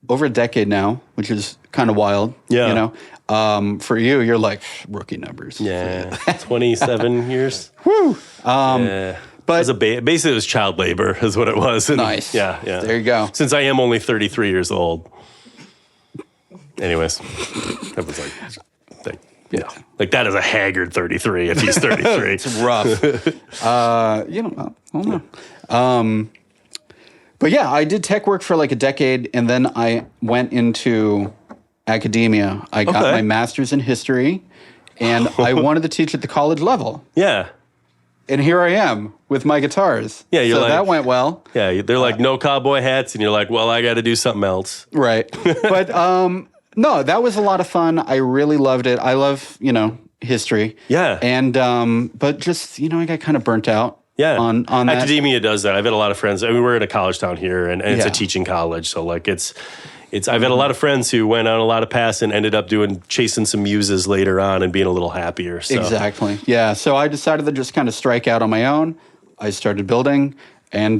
over a decade now, which is kind of wild. Yeah. You know, for you're like rookie numbers. Yeah, 27 years. Woo. But basically it was child labor is what it was. And nice. Yeah. There you go. Since I am only 33 years old. Anyways, that was like that is a haggard 33 if he's 33. It's rough. I don't know. But yeah, I did tech work for like a decade, and then I went into academia. I got my master's in history, and I wanted to teach at the college level. Yeah. And here I am with my guitars. Yeah, you're so like, that went well. Yeah, they're like no cowboy hats, and you're like, well, I got to do something else. Right. But no, that was a lot of fun. I really loved it. I love, history. Yeah. And but just, I got kind of burnt out. Yeah. On that. Academia does that. I've had a lot of friends. I mean, we're in a college town here, and it's Yeah. a teaching college, so like it's. I've had a lot of friends who went on a lot of paths and ended up chasing some muses later on and being a little happier. So. Exactly. Yeah. So I decided to just kind of strike out on my own. I started building and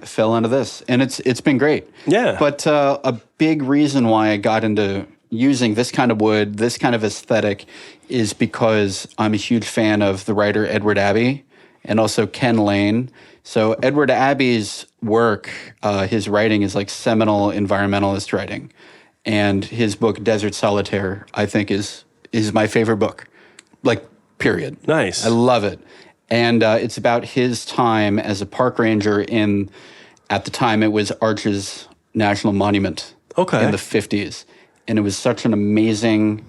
fell into this, and it's been great. Yeah. But a big reason why I got into using this kind of wood, this kind of aesthetic, is because I'm a huge fan of the writer Edward Abbey and also Ken Lane. So Edward Abbey's work, his writing is like seminal environmentalist writing. And his book, Desert Solitaire, I think is my favorite book. Like, period. Nice. I love it. And it's about his time as a park ranger at the time, it was Arches National Monument. Okay. In the 50s. And it was such an amazing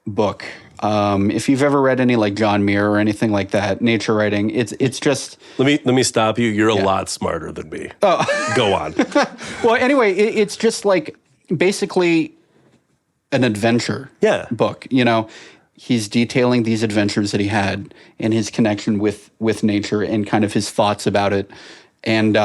book. If you've ever read any like John Muir or anything like that, nature writing, it's just. Let me stop you. You're a lot smarter than me. Oh, go on. Well, anyway, it's just like basically an adventure. Book. He's detailing these adventures that he had and his connection with nature and kind of his thoughts about it, and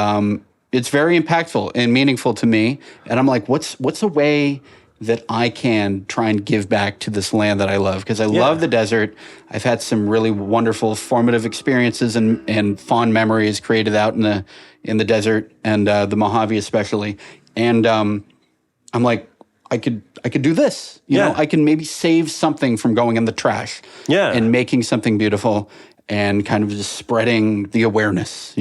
it's very impactful and meaningful to me. And I'm like, what's a way that I can try and give back to this land that I love? Because I love the desert. I've had some really wonderful formative experiences and fond memories created out in the desert and the Mojave especially. And I'm like, I could do this. You know, I can maybe save something from going in the trash. And making something beautiful. And kind of just spreading the awareness,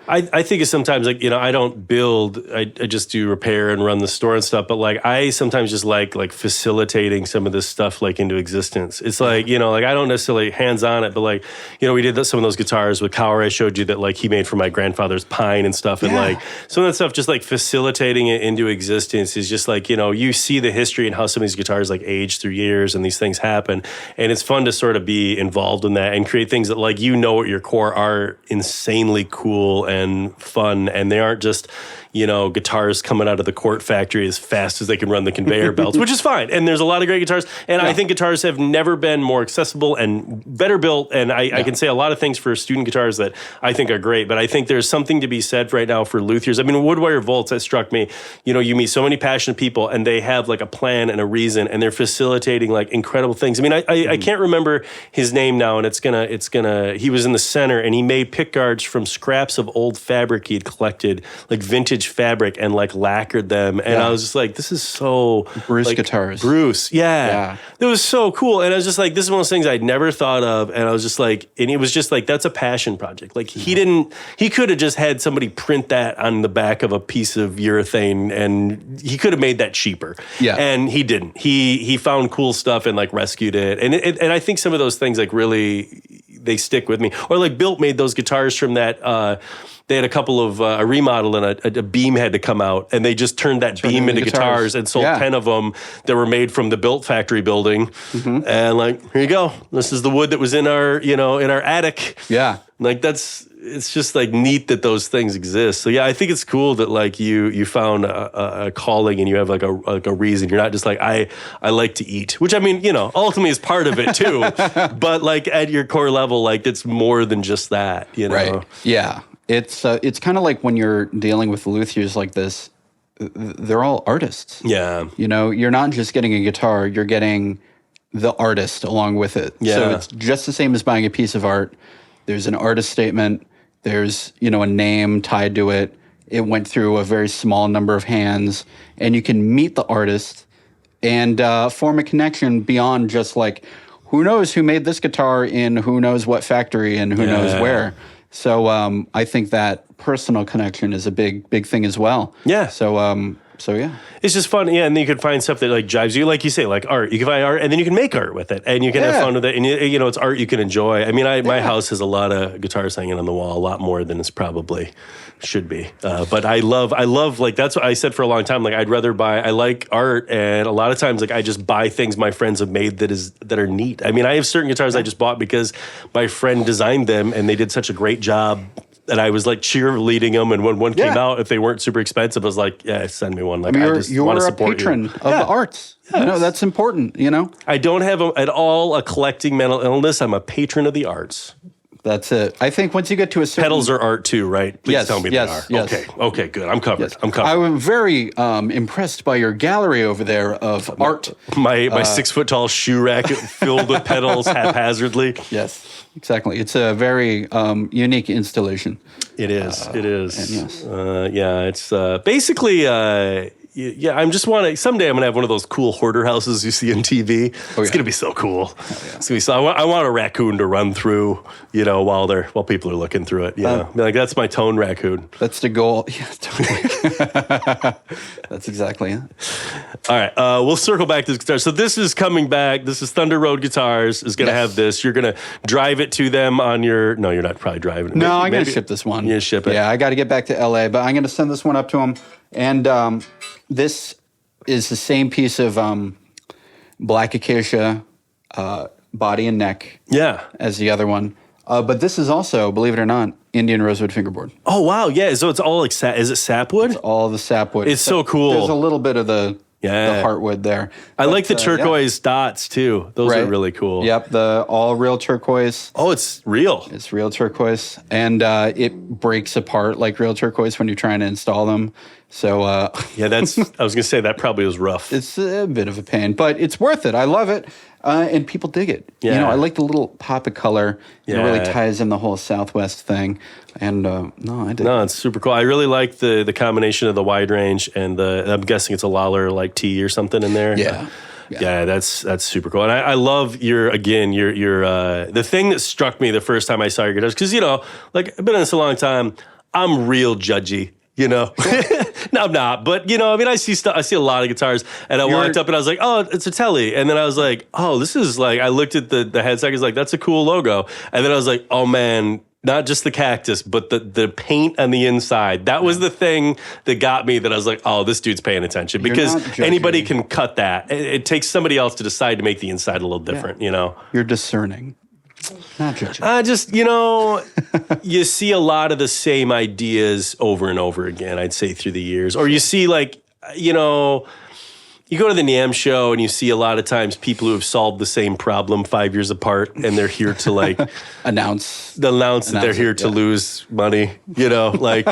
I think it's sometimes like, I don't build, I just do repair and run the store and stuff. But like, I sometimes just like facilitating some of this stuff like into existence. It's like, like I don't necessarily hands on it, but like, we did some of those guitars with Cower I showed you that like he made for my grandfather's pine and stuff. And like some of that stuff, just like facilitating it into existence is just like, you see the history and how some of these guitars like age through years and these things happen. And it's fun to sort of be involved in that and create things that like, at your core are insanely cool and fun, and they aren't just guitars coming out of the Court factory as fast as they can run the conveyor belts, which is fine. And there's a lot of great guitars, and I think guitars have never been more accessible and better built. And I can say a lot of things for student guitars that I think are great, but I think there's something to be said right now for luthiers. I mean, Woodwire Volts, that struck me. You meet so many passionate people, and they have like a plan and a reason, and they're facilitating like incredible things. I mean, I can't remember his name now, and it's gonna. He was in the center, and he made pick guards from scraps of old fabric he had collected, like vintage fabric, and like lacquered them. And I was just like, this is so Bruce like, guitars. Bruce, it was so cool. And I was just like, this is one of those things I'd never thought of. And I was just like, and it was just like, that's a passion project. Like he could have just had somebody print that on the back of a piece of urethane, and he could have made that cheaper. And he didn't. He found cool stuff and like rescued it. And I think some of those things like really, they stick with me. Or like Built made those guitars from that, they had a couple of a remodel, and a beam had to come out, and they just turned that beam into guitars and sold 10 of them that were made from the Built factory building. And like, here you go. This is the wood that was in our, in our attic. Like it's just like neat that those things exist. So I think it's cool that like you found a calling and you have like a reason. You're not just like, I like to eat, which I mean, ultimately is part of it too. But like at your core level, like it's more than just that, Right. Yeah. It's kind of like when you're dealing with luthiers like this, they're all artists. You're not just getting a guitar, you're getting the artist along with it. So it's just the same as buying a piece of art. There's an artist statement. There's, a name tied to it. It went through a very small number of hands, and you can meet the artist and form a connection beyond just like, who knows who made this guitar in who knows what factory and who knows where. So I think that personal connection is a big thing as well. So So yeah, it's just fun. Yeah, and then you can find stuff that like jives you, like you say, like art. You can find art, and then you can make art with it, and you can have fun with it. And you know, it's art you can enjoy. I mean, my house has a lot of guitars hanging on the wall, a lot more than it's probably should be. But I love like that's what I said for a long time. Like I'd rather buy. I like art, and a lot of times like I just buy things my friends have made that are neat. I mean, I have certain guitars I just bought because my friend designed them, and they did such a great job. And I was like cheerleading them, and when one came out, if they weren't super expensive, I was like, "Yeah, send me one." Like, I just want to support you. You're a patron of the arts. Yes. You know, that's important. You know, I don't have at all a collecting mental illness. I'm a patron of the arts. That's it. I think once you get to a certain... Pedals are art too, right? Please tell me they are. Yes. Okay, good. I'm covered. Yes. I'm covered. I was very impressed by your gallery over there of art. My 6 foot tall shoe rack filled with pedals haphazardly. Yes, exactly. It's a very unique installation. It is. It is. And yes. Yeah, it's basically... I'm just someday I'm gonna have one of those cool hoarder houses you see on TV. It's gonna be so cool. It's gonna be so. I want a raccoon to run through, you know, while people are looking through it. You know, like that's my tone raccoon. That's the goal. Yeah, totally. That's exactly it. All right, we'll circle back to this guitar. So this is coming back. This is Thunder Road Guitars is gonna have this. You're gonna drive it to them on your. No, you're not probably driving it. No, I'm gonna ship this one. You're gonna ship it. Yeah, I got to get back to LA, but I'm gonna send this one up to them. And this is the same piece of black acacia body and neck as the other one. But this is also, believe it or not, Indian rosewood fingerboard. Oh, wow. Yeah. So it's all like, is it sapwood? It's all the sapwood. It's so cool. There's a little bit of the heartwood there. I like the turquoise dots too. Those are really cool. Yep. The all real turquoise. Oh, it's real. It's real turquoise. And it breaks apart like real turquoise when you're trying to install them. So yeah, I was gonna say that probably was rough. It's a bit of a pain, but it's worth it. I love it, and people dig it. Yeah. You know, I like the little pop of color. It really ties in the whole Southwest thing. And I dig. No, it's super cool. I really like the combination of the wide range and I'm guessing it's a Lawler like T or something in there. Yeah. Yeah, that's super cool. And I love your the thing that struck me the first time I saw your guitars, because you know, like I've been in this a long time. I'm real judgy. You know, no, I'm not. But, you know, I mean, I see a lot of guitars, and I walked up and I was like, oh, it's a Telly. And then I was like, oh, this is like, I looked at the headset, I was like, that's a cool logo. And then I was like, oh man, not just the cactus, but the paint on the inside. That was the thing that got me, that I was like, oh, this dude's paying attention, because anybody can cut that. It takes somebody else to decide to make the inside a little different, you know? You're discerning. Not judging. Just, you know, you see a lot of the same ideas over and over again, I'd say, through the years. Or you see, like, you know, you go to the NAMM show and you see a lot of times people who have solved the same problem 5 years apart, and they're here to, like, announce that they're here to lose money, you know, like,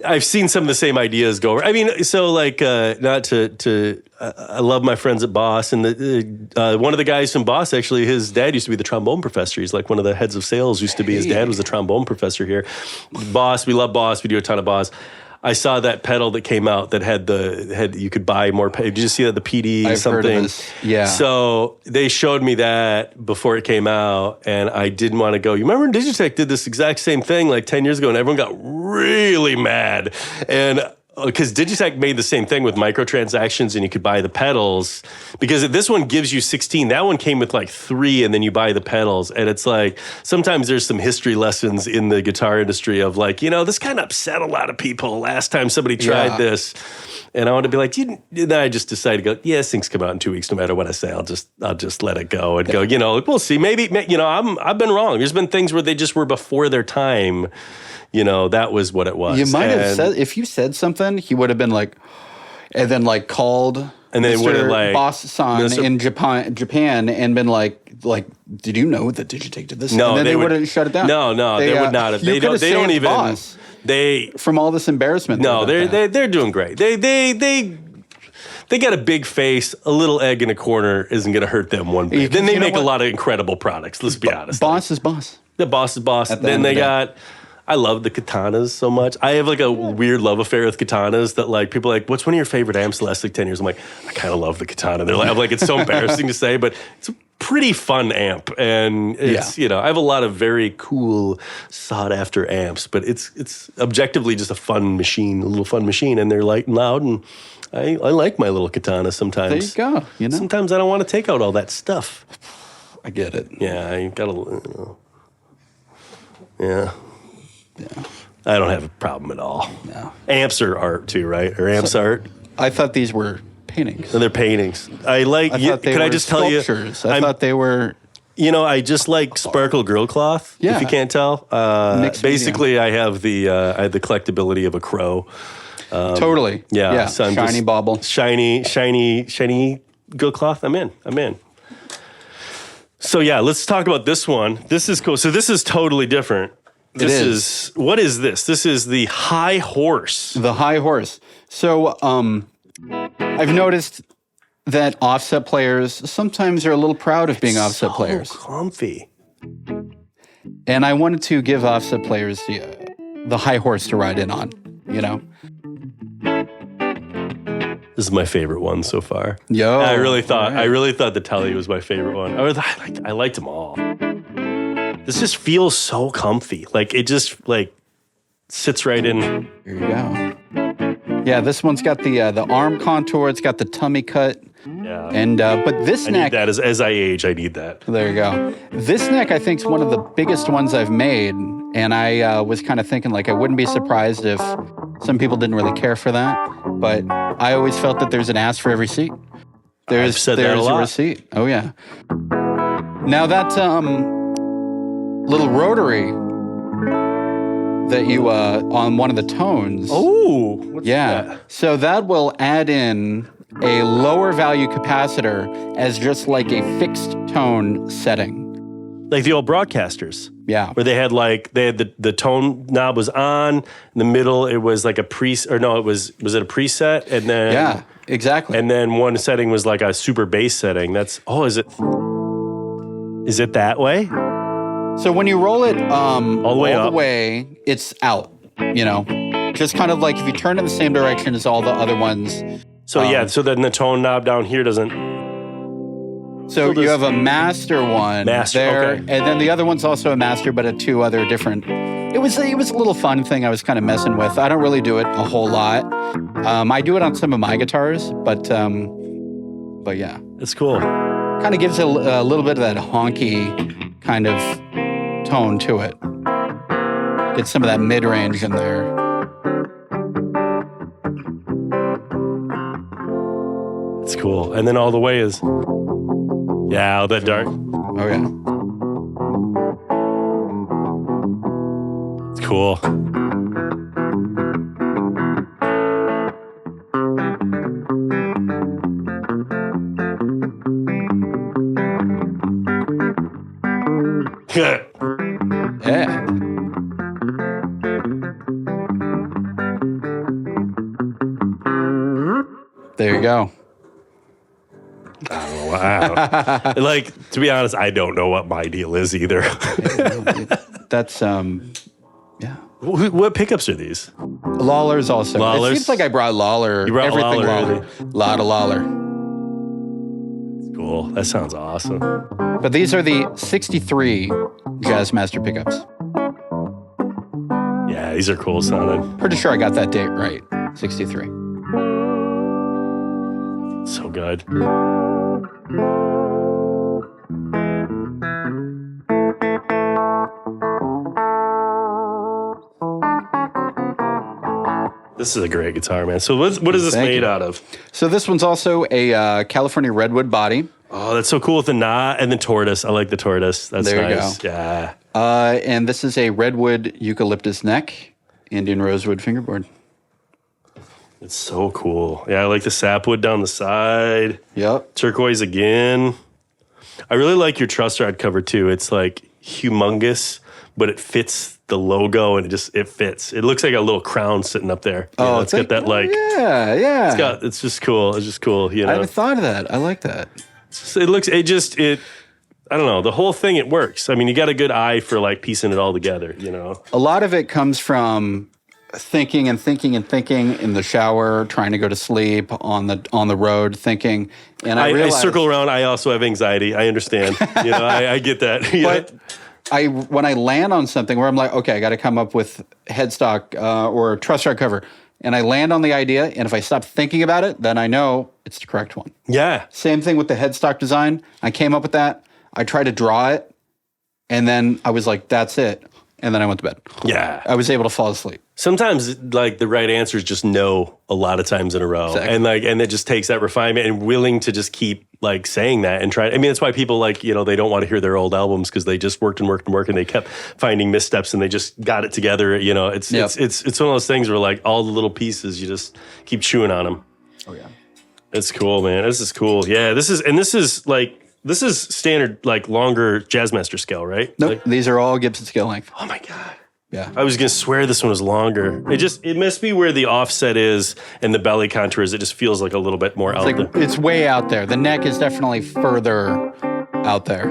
I've seen some of the same ideas go over. I mean, so like, not to I love my friends at Boss, and one of the guys from Boss, actually, his dad used to be the trombone professor. He's like one of the heads of sales. Used to be his dad was the trombone professor here. Boss, we love Boss. We do a ton of Boss. I saw that pedal that came out that had you could buy more. Did you see that, the PD I've something? Heard of this. Yeah. So they showed me that before it came out, and I didn't want to go. You remember Digitech did this exact same thing like 10 years ago, and everyone got really mad. And because Digitech made the same thing with microtransactions, and you could buy the pedals, because this one gives you 16. That one came with like 3, and then you buy the pedals. And it's like, sometimes there's some history lessons in the guitar industry of like, you know, this kind of upset a lot of people last time somebody tried this. And I want to be like, then I just decided to go, yeah, this thing's come out in 2 weeks. No matter what I say, I'll just let it go and go, you know, we'll see. Maybe, you know, I've been wrong. There's been things where they just were before their time. You know, that was what it was. You might have said, if you said something, he would have been like, and then like called and then would have like Boss-san in Japan and been like, did you know that Digitech did this? No, and then they would have shut it down. No, they would not have. They don't even. Boss from all this embarrassment. No, they're doing great. They got a big face. A little egg in a corner isn't going to hurt them one bit. Then they make a lot of incredible products. Let's be honest. Boss is Boss. The Boss is Boss. Then they got. I love the katanas so much. I have like a weird love affair with katanas that like people are like, what's one of your favorite amps the last like 10 years? I'm like, I kind of love the katana. They're like, I'm like, it's so embarrassing to say, but it's pretty fun amp, and it's I have a lot of very cool sought after amps, but it's objectively just a fun machine, a little fun machine, and they're light and loud, and I like my little katana sometimes. There you go. Sometimes I don't want to take out all that stuff. I get it. Yeah, I gotta. Yeah. I don't have a problem at all. No. Amps are art too, right? Or amps art. I thought these were paintings. They're paintings. I thought they were sculptures. I thought they were. I just like sparkle grill cloth. Yeah. If you can't tell, basically, I have the collectability of a crow. Totally. Yeah. So shiny bauble. Shiny grill cloth. I'm in. So yeah, let's talk about this one. This is cool. So this is totally different. What is this? This is the high horse. The high horse. So I've noticed that offset players sometimes are a little proud of being offset players. Comfy. And I wanted to give offset players the high horse to ride in on, This is my favorite one so far. I really thought the Telly was my favorite one. I liked them all. This just feels so comfy. Like it just sits right in. Here you go. Yeah, this one's got the arm contour. It's got the tummy cut. Yeah. And but this neck. I need that as I age. I need that. There you go. This neck I think is one of the biggest ones I've made, and I was kind of thinking I wouldn't be surprised if some people didn't really care for that. But I always felt that there's an ass for every seat. There's your seat. Oh yeah. Now that little rotary that you on one of the tones. Oh, what's that? So that will add in a lower value capacitor as just like a fixed tone setting. Like the old broadcasters. Yeah. Where they had the tone knob was on, in the middle it was like a was it a preset? And then yeah, exactly. And then one setting was like a super bass setting. Is it that way? So when you roll it all the way, it's out, just kind of like if you turn in the same direction as all the other ones. So so then the tone knob down here doesn't. So you have a master one there, okay. And then the other one's also a master, but at two other different. It was a little fun thing I was kind of messing with. I don't really do it a whole lot. I do it on some of my guitars, but yeah, it's cool. Kind of gives it a little bit of that honky kind of tone to it. Get some of that mid-range in there. It's cool. And then all the way is, all that dark. Oh, yeah. It's cool. Yeah. There you go. Oh, wow. To be honest, I don't know what my deal is either. That's, yeah. What pickups are these? Lawlers also. Lawlers? It seems like I brought Lawler. You brought everything Lawler. Lot of Lawler. Cool. That sounds awesome. But these are the 63 Jazzmaster pickups. Yeah, these are cool sounding. Pretty sure I got that date right. 63. So good. This is a great guitar, man. So what is this made out of? So this one's also a California redwood body. Oh, that's so cool with the knot and the tortoise. I like the tortoise. That's there nice. You go. Yeah. And this is a redwood eucalyptus neck, Indian rosewood fingerboard. It's so cool. Yeah, I like the sapwood down the side. Yep. Turquoise again. I really like your truss rod cover too. It's like humongous, but it fits the logo and it fits. It looks like a little crown sitting up there. It's got that yeah. It's just cool. It's just cool. I hadn't thought of that. I like that. I don't know. The whole thing, it works. I mean, you got a good eye for piecing it all together, A lot of it comes from thinking and thinking and thinking in the shower, trying to go to sleep on the road, thinking. And I realized, I circle around. I also have anxiety. I understand. I get that. But when I land on something where I'm like, okay, I got to come up with headstock or truss rod cover, and I land on the idea, and if I stop thinking about it, then I know it's the correct one. Yeah. Same thing with the headstock design. I came up with that. I tried to draw it, and then I was like, that's it. And then I went to bed. Yeah. I was able to fall asleep. Sometimes like the right answer is just no a lot of times in a row. Exactly. And it just takes that refinement and willing to just keep like saying that and try. I mean, that's why people like, they don't want to hear their old albums because they just worked and they kept finding missteps and they just got it together. It's one of those things where like all the little pieces, you just keep chewing on them. Oh yeah. It's cool, man. This is cool. Yeah. This is standard, like longer Jazzmaster scale, right? Nope. Like, these are all Gibson scale length. oh my God. Yeah. I was going to swear this one was longer. It must be where the offset is and the belly contour is. It just feels like a little bit more out there. It's way out there. The neck is definitely further out there.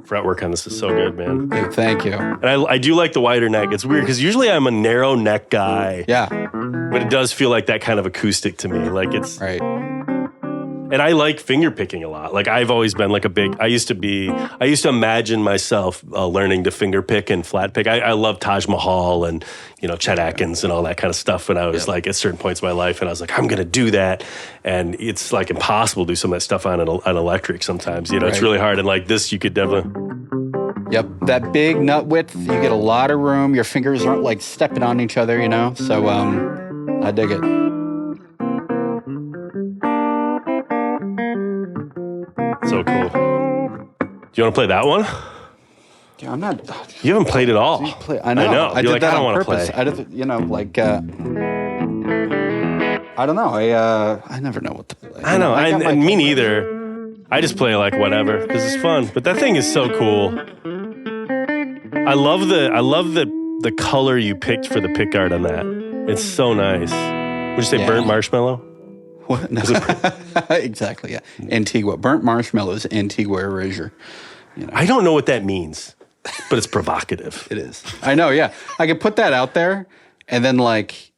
Fretwork on this is so good, man. Hey, thank you. And I do like the wider neck. It's weird because usually I'm a narrow neck guy. Yeah. But it does feel like that kind of acoustic to me. Like it's right. And I like finger picking a lot. Like I've always been like I used to imagine myself learning to finger pick and flat pick. I love Taj Mahal and, Chet Atkins and all that kind of stuff when I was like at certain points in my life. And I was like, I'm going to do that. And it's like impossible to do some of that stuff on an electric sometimes. It's really hard. And like this, you could definitely. Yep. That big nut width, you get a lot of room. Your fingers aren't like stepping on each other, So I dig it. So cool. Do you want to play that one? Yeah, I'm not. You haven't played it all. I know. I did that on on purpose. Play. I did, I don't know. I never know what to play. I know. And me neither. I just play like whatever because it's fun. But that thing is so cool. I love the color you picked for the pickguard on that. It's so nice. Would you say burnt marshmallow? What? No. Exactly, yeah. Antigua. Burnt marshmallows, Antigua erasure. I don't know what that means, but it's provocative. It is. I know, yeah. I could put that out there, and then, like,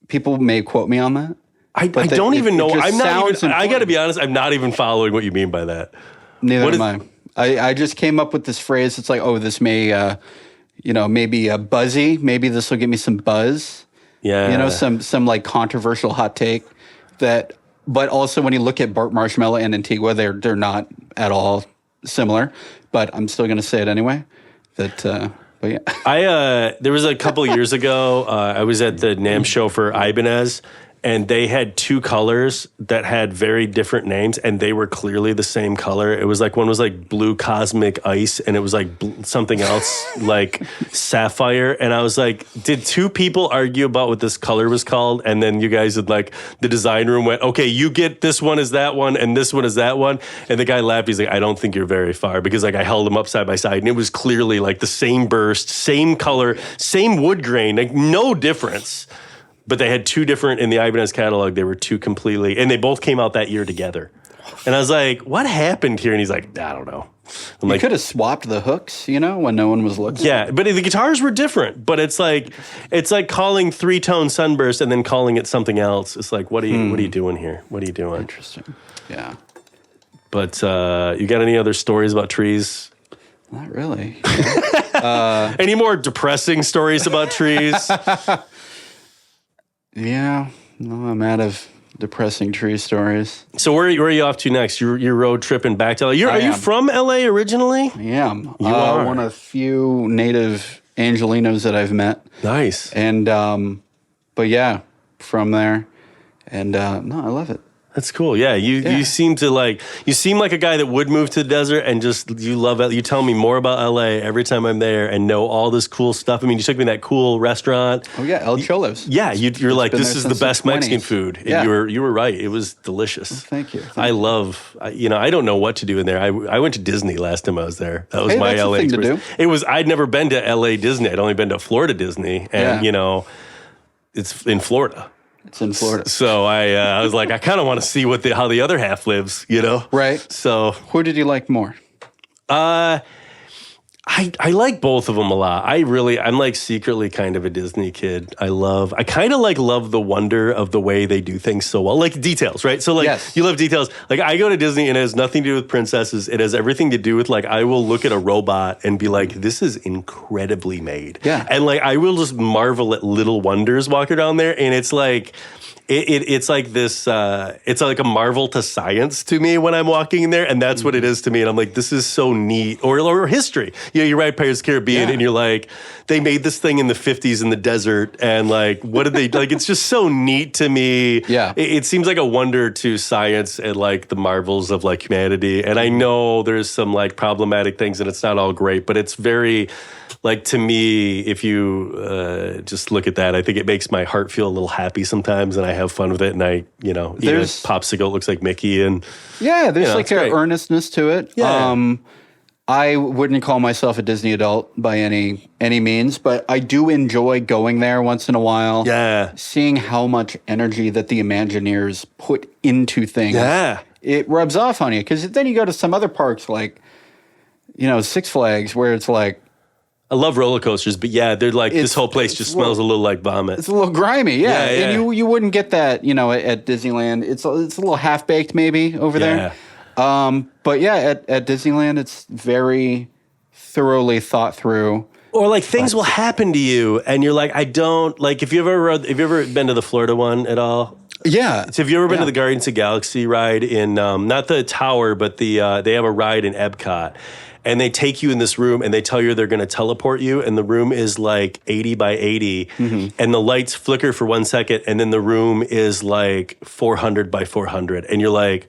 people may quote me on that. I don't even know. I got to be honest, I'm not even following what you mean by that. Neither am I. I just came up with this phrase. It's like, oh, this may, maybe buzzy. Maybe this will give me some buzz. Yeah. Some like controversial hot take. But also when you look at burnt marshmallow and Antigua, they're not at all similar. But I'm still going to say it anyway. But yeah, there was a couple of years ago. I was at the NAMM show for Ibanez, and they had two colors that had very different names, and they were clearly the same color. It was like one was like blue cosmic ice, and it was like something else like sapphire. And I was like, did two people argue about what this color was called? And then you guys had like the design room went, okay, you get this one is that one, and this one is that one. And the guy laughed. He's like, I don't think you're very far because like I held them up side by side, and it was clearly like the same burst, same color, same wood grain, like no difference. But they had two different, in the Ibanez catalog, they were two completely, and they both came out that year together. And I was like, what happened here? And he's like, I don't know. You could have swapped the hooks, when no one was looking. Yeah, but the guitars were different. But it's like calling three-tone sunburst and then calling it something else. It's like, what are you doing here? What are you doing? Interesting. Yeah. But you got any other stories about trees? Not really. Any more depressing stories about trees? Yeah, no, I'm out of depressing tree stories. So where are you off to next? You're road tripping back to LA. Are you from LA originally? I am. You are one of the few native Angelinos that I've met. Nice. And but yeah, from there, and no, I love it. That's cool. Yeah, you seem like a guy that would move to the desert and just you love it. You tell me more about LA every time I'm there and know all this cool stuff. I mean, you took me to that cool restaurant. Oh yeah, El Cholos. Yeah, you're like, this is the best Mexican food. And you were right. It was delicious. Well, thank you. I don't know what to do in there. I went to Disney last time I was there. That was my LA experience. To do. I'd never been to LA Disney. I'd only been to Florida Disney, and it's in Florida. It's in Florida. So I was like, I kind of want to see how the other half lives, Right. So who did you like more? I like both of them a lot. I'm like secretly kind of a Disney kid. I kind of like love the wonder of the way they do things so well. Like details, right? So like Yes. you love details. Like I go to Disney and it has nothing to do with princesses. It has everything to do with like, I will look at a robot and be like, this is incredibly made. Yeah. And like, I will just marvel at little wonders walking around there. And it's like, it's like this, it's like a marvel to science to me when I'm walking in there. And that's what it is to me. And I'm like, this is so neat. Or history. You know, you're right, Pirates of the Caribbean, and you're like, they made this thing in the 50s in the desert. And like, what did they, like, it's just so neat to me. Yeah. It seems like a wonder to science and like the marvels of like humanity. And I know there's some like problematic things and it's not all great, but it's very, like, to me, if you just look at that, I think it makes my heart feel a little happy sometimes, and I have fun with it. And I, you know, even a popsicle looks like Mickey, and there's like an great. earnestness to it. Yeah. I wouldn't call myself a Disney adult by any means, but I do enjoy going there once in a while. Yeah. Seeing how much energy that the Imagineers put into things. Yeah. It rubs off on you, because then you go to some other parks like, you know, Six Flags, where it's like, I love roller coasters, but yeah, they're like, this whole place just smells a little like vomit. it's a little grimy, Yeah, and you wouldn't get that, you know, at Disneyland. It's a little half baked maybe over there. But yeah, at Disneyland, it's very thoroughly thought through. Or like things will happen to you, and you're like, I don't like. Have you ever been to the Florida one at all? Yeah. So have you ever been to the Guardians of the Galaxy ride in not the tower, but they have a ride in Epcot. And they take you in this room and they tell you they're going to teleport you. And the room is like 80 by 80. Mm-hmm. And the lights flicker for 1 second. And then the room is like 400 by 400. And you're like,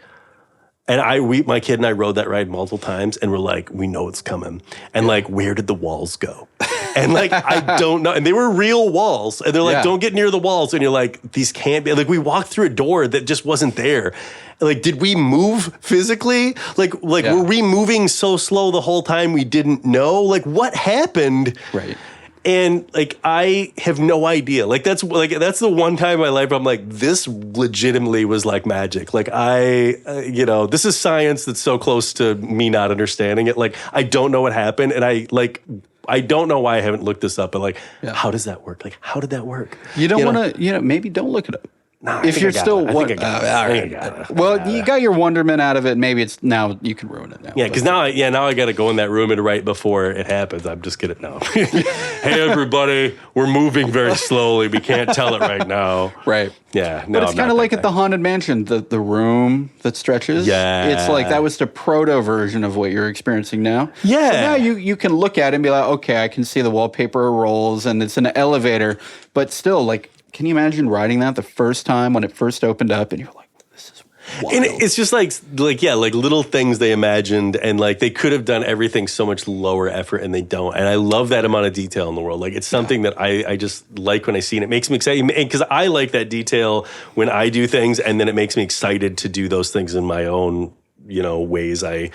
and my kid and I rode that ride multiple times. And we're like, we know it's coming. And like, where did the walls go? And like, I don't know. And they were real walls. And they're like, don't get near the walls. And you're like, these can't be. Like, we walked through a door that just wasn't there. Like, did we move physically? Like, were we moving so slow the whole time we didn't know? Like, what happened? Right. And like, I have no idea. Like, that's the one time in my life where I'm like, this legitimately was like magic. Like, this is science that's so close to me not understanding it. Like, I don't know what happened, and I don't know why I haven't looked this up. But like, how does that work? Like, how did that work? You don't want to, maybe don't look it up. No, if you're still, I got it. Well, you got your wonderment out of it. Maybe it's now you can ruin it now. Yeah, because now I got to go in that room and right before it happens, I'm just kidding. No, hey everybody, we're moving very slowly. We can't tell it right now. Right. Yeah. No, but it's kind of like at the Haunted Mansion, the room that stretches. Yeah. It's like that was the proto version of what you're experiencing now. Yeah. So now you can look at it and be like, okay, I can see the wallpaper rolls and it's an elevator, but still, like, can you imagine riding that the first time when it first opened up and you're like, this is wild. And it's just like little things they imagined, and like they could have done everything so much lower effort and they don't. And I love that amount of detail in the world. Like, it's something that I just like when I see it. It makes me excited because I like that detail when I do things, and then it makes me excited to do those things in my own, ways I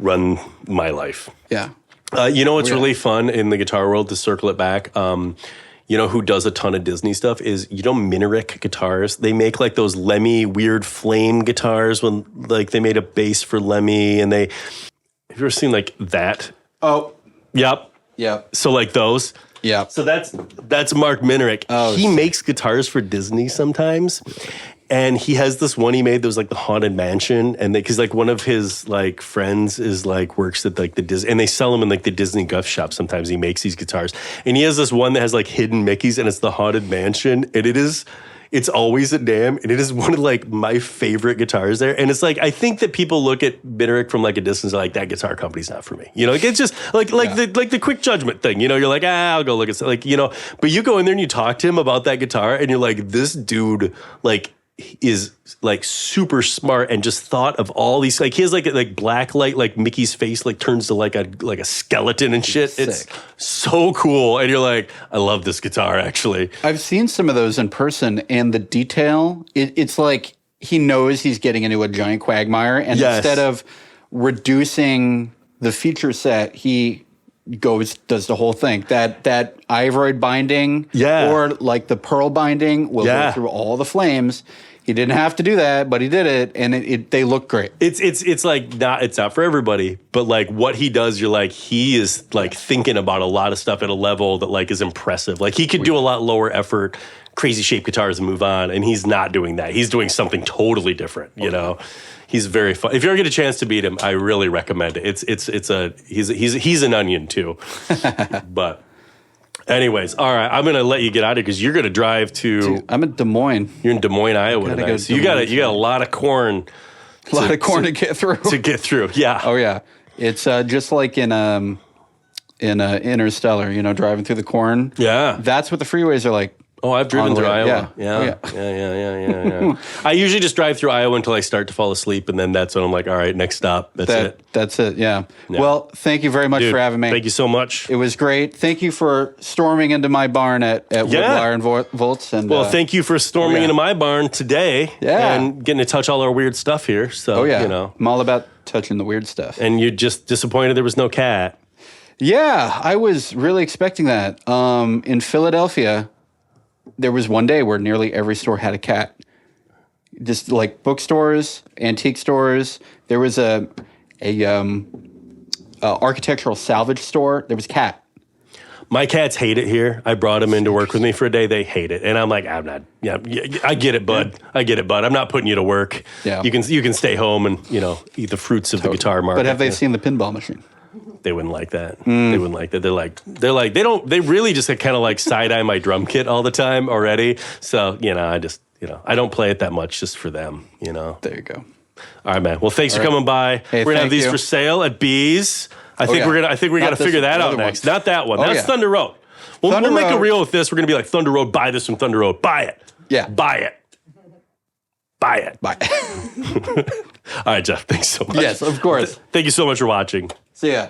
run my life. Yeah. What's really fun in the guitar world, to circle it back, who does a ton of Disney stuff is, Minerick guitars. They make like those Lemmy weird flame guitars when like they made a bass for Lemmy, and have you ever seen like that? Oh. Yep. Yep. So like those. Yeah. So that's Mark Minerick. Oh, he makes guitars for Disney sometimes. And he has this one he made that was like the Haunted Mansion, and because like one of his like friends is like works at like the Disney, and they sell them in like the Disney gift shop. Sometimes he makes these guitars, and he has this one that has like hidden Mickeys, and it's the Haunted Mansion, and it's always a damn, and it is one of like my favorite guitars there. And it's like, I think that people look at Minerick from like a distance, like, that guitar company's not for me. Like, it's just like the quick judgment thing. You're like, I'll go look at like, but you go in there and you talk to him about that guitar, and you're like, this dude like is like super smart and just thought of all these, like, he has like black light, like Mickey's face like turns to like a skeleton and shit. It's so cool. And you're like, I love this guitar, actually. I've seen some of those in person, and the detail, it's like he knows he's getting into a giant quagmire, and instead of reducing the feature set, he does the whole thing. That ivory binding, or like the pearl binding, will go through all the flames. He didn't have to do that, but he did it, and they look great. It's like it's not for everybody, but like what he does, you're like, he is like thinking about a lot of stuff at a level that like is impressive. Like he could do a lot lower effort, crazy shaped guitars and move on, and he's not doing that. He's doing something totally different, you know. He's very fun. If you ever get a chance to meet him, I really recommend it. He's an onion too. But anyways, all right, I'm gonna let you get out of here because you're gonna drive to. Dude, I'm in Des Moines. You're in Des Moines, Iowa tonight. So you got a lot of corn. A lot of corn to get through. To get through, yeah. Oh yeah, it's just like in Interstellar, you know, driving through the corn. Yeah, that's what the freeways are like. Oh, I've driven through Iowa. Yeah. Yeah. I usually just drive through Iowa until I start to fall asleep, and then that's when I'm like, all right, next stop. That's it. Yeah. Well, thank you very much for having me. Thank you so much. It was great. Thank you for storming into my barn at Woodwire and Volts. And thank you for storming into my barn today. Yeah. And getting to touch all our weird stuff here. So, you know, I'm all about touching the weird stuff. And you're just disappointed there was no cat. Yeah, I was really expecting that. In Philadelphia, there was one day where nearly every store had a cat. Just like bookstores, antique stores. There was a architectural salvage store. There was a cat. My cats hate it here. I brought them in to work with me for a day. They hate it, and I'm like, I'm not. Yeah, I get it, bud. I get it, bud. I'm not putting you to work. Yeah, you can stay home and eat the fruits of the guitar market. But have they seen the pinball machine? They wouldn't like that. They wouldn't like that. They really just kind of like side eye my drum kit all the time already. So, I don't play it that much just for them, There you go. All right, man. Well, thanks for coming by. Hey, we're gonna have these for sale at Bees. I think we're gonna figure that out next. Not that one. That's Thunder Road. We'll make a reel with this. We're gonna be like, Thunder Road, buy this from Thunder Road. Buy it. Yeah. Buy it. Buy it. Bye. All right, Jeff. Thanks so much. Yes, of course. Thank you so much for watching. See ya.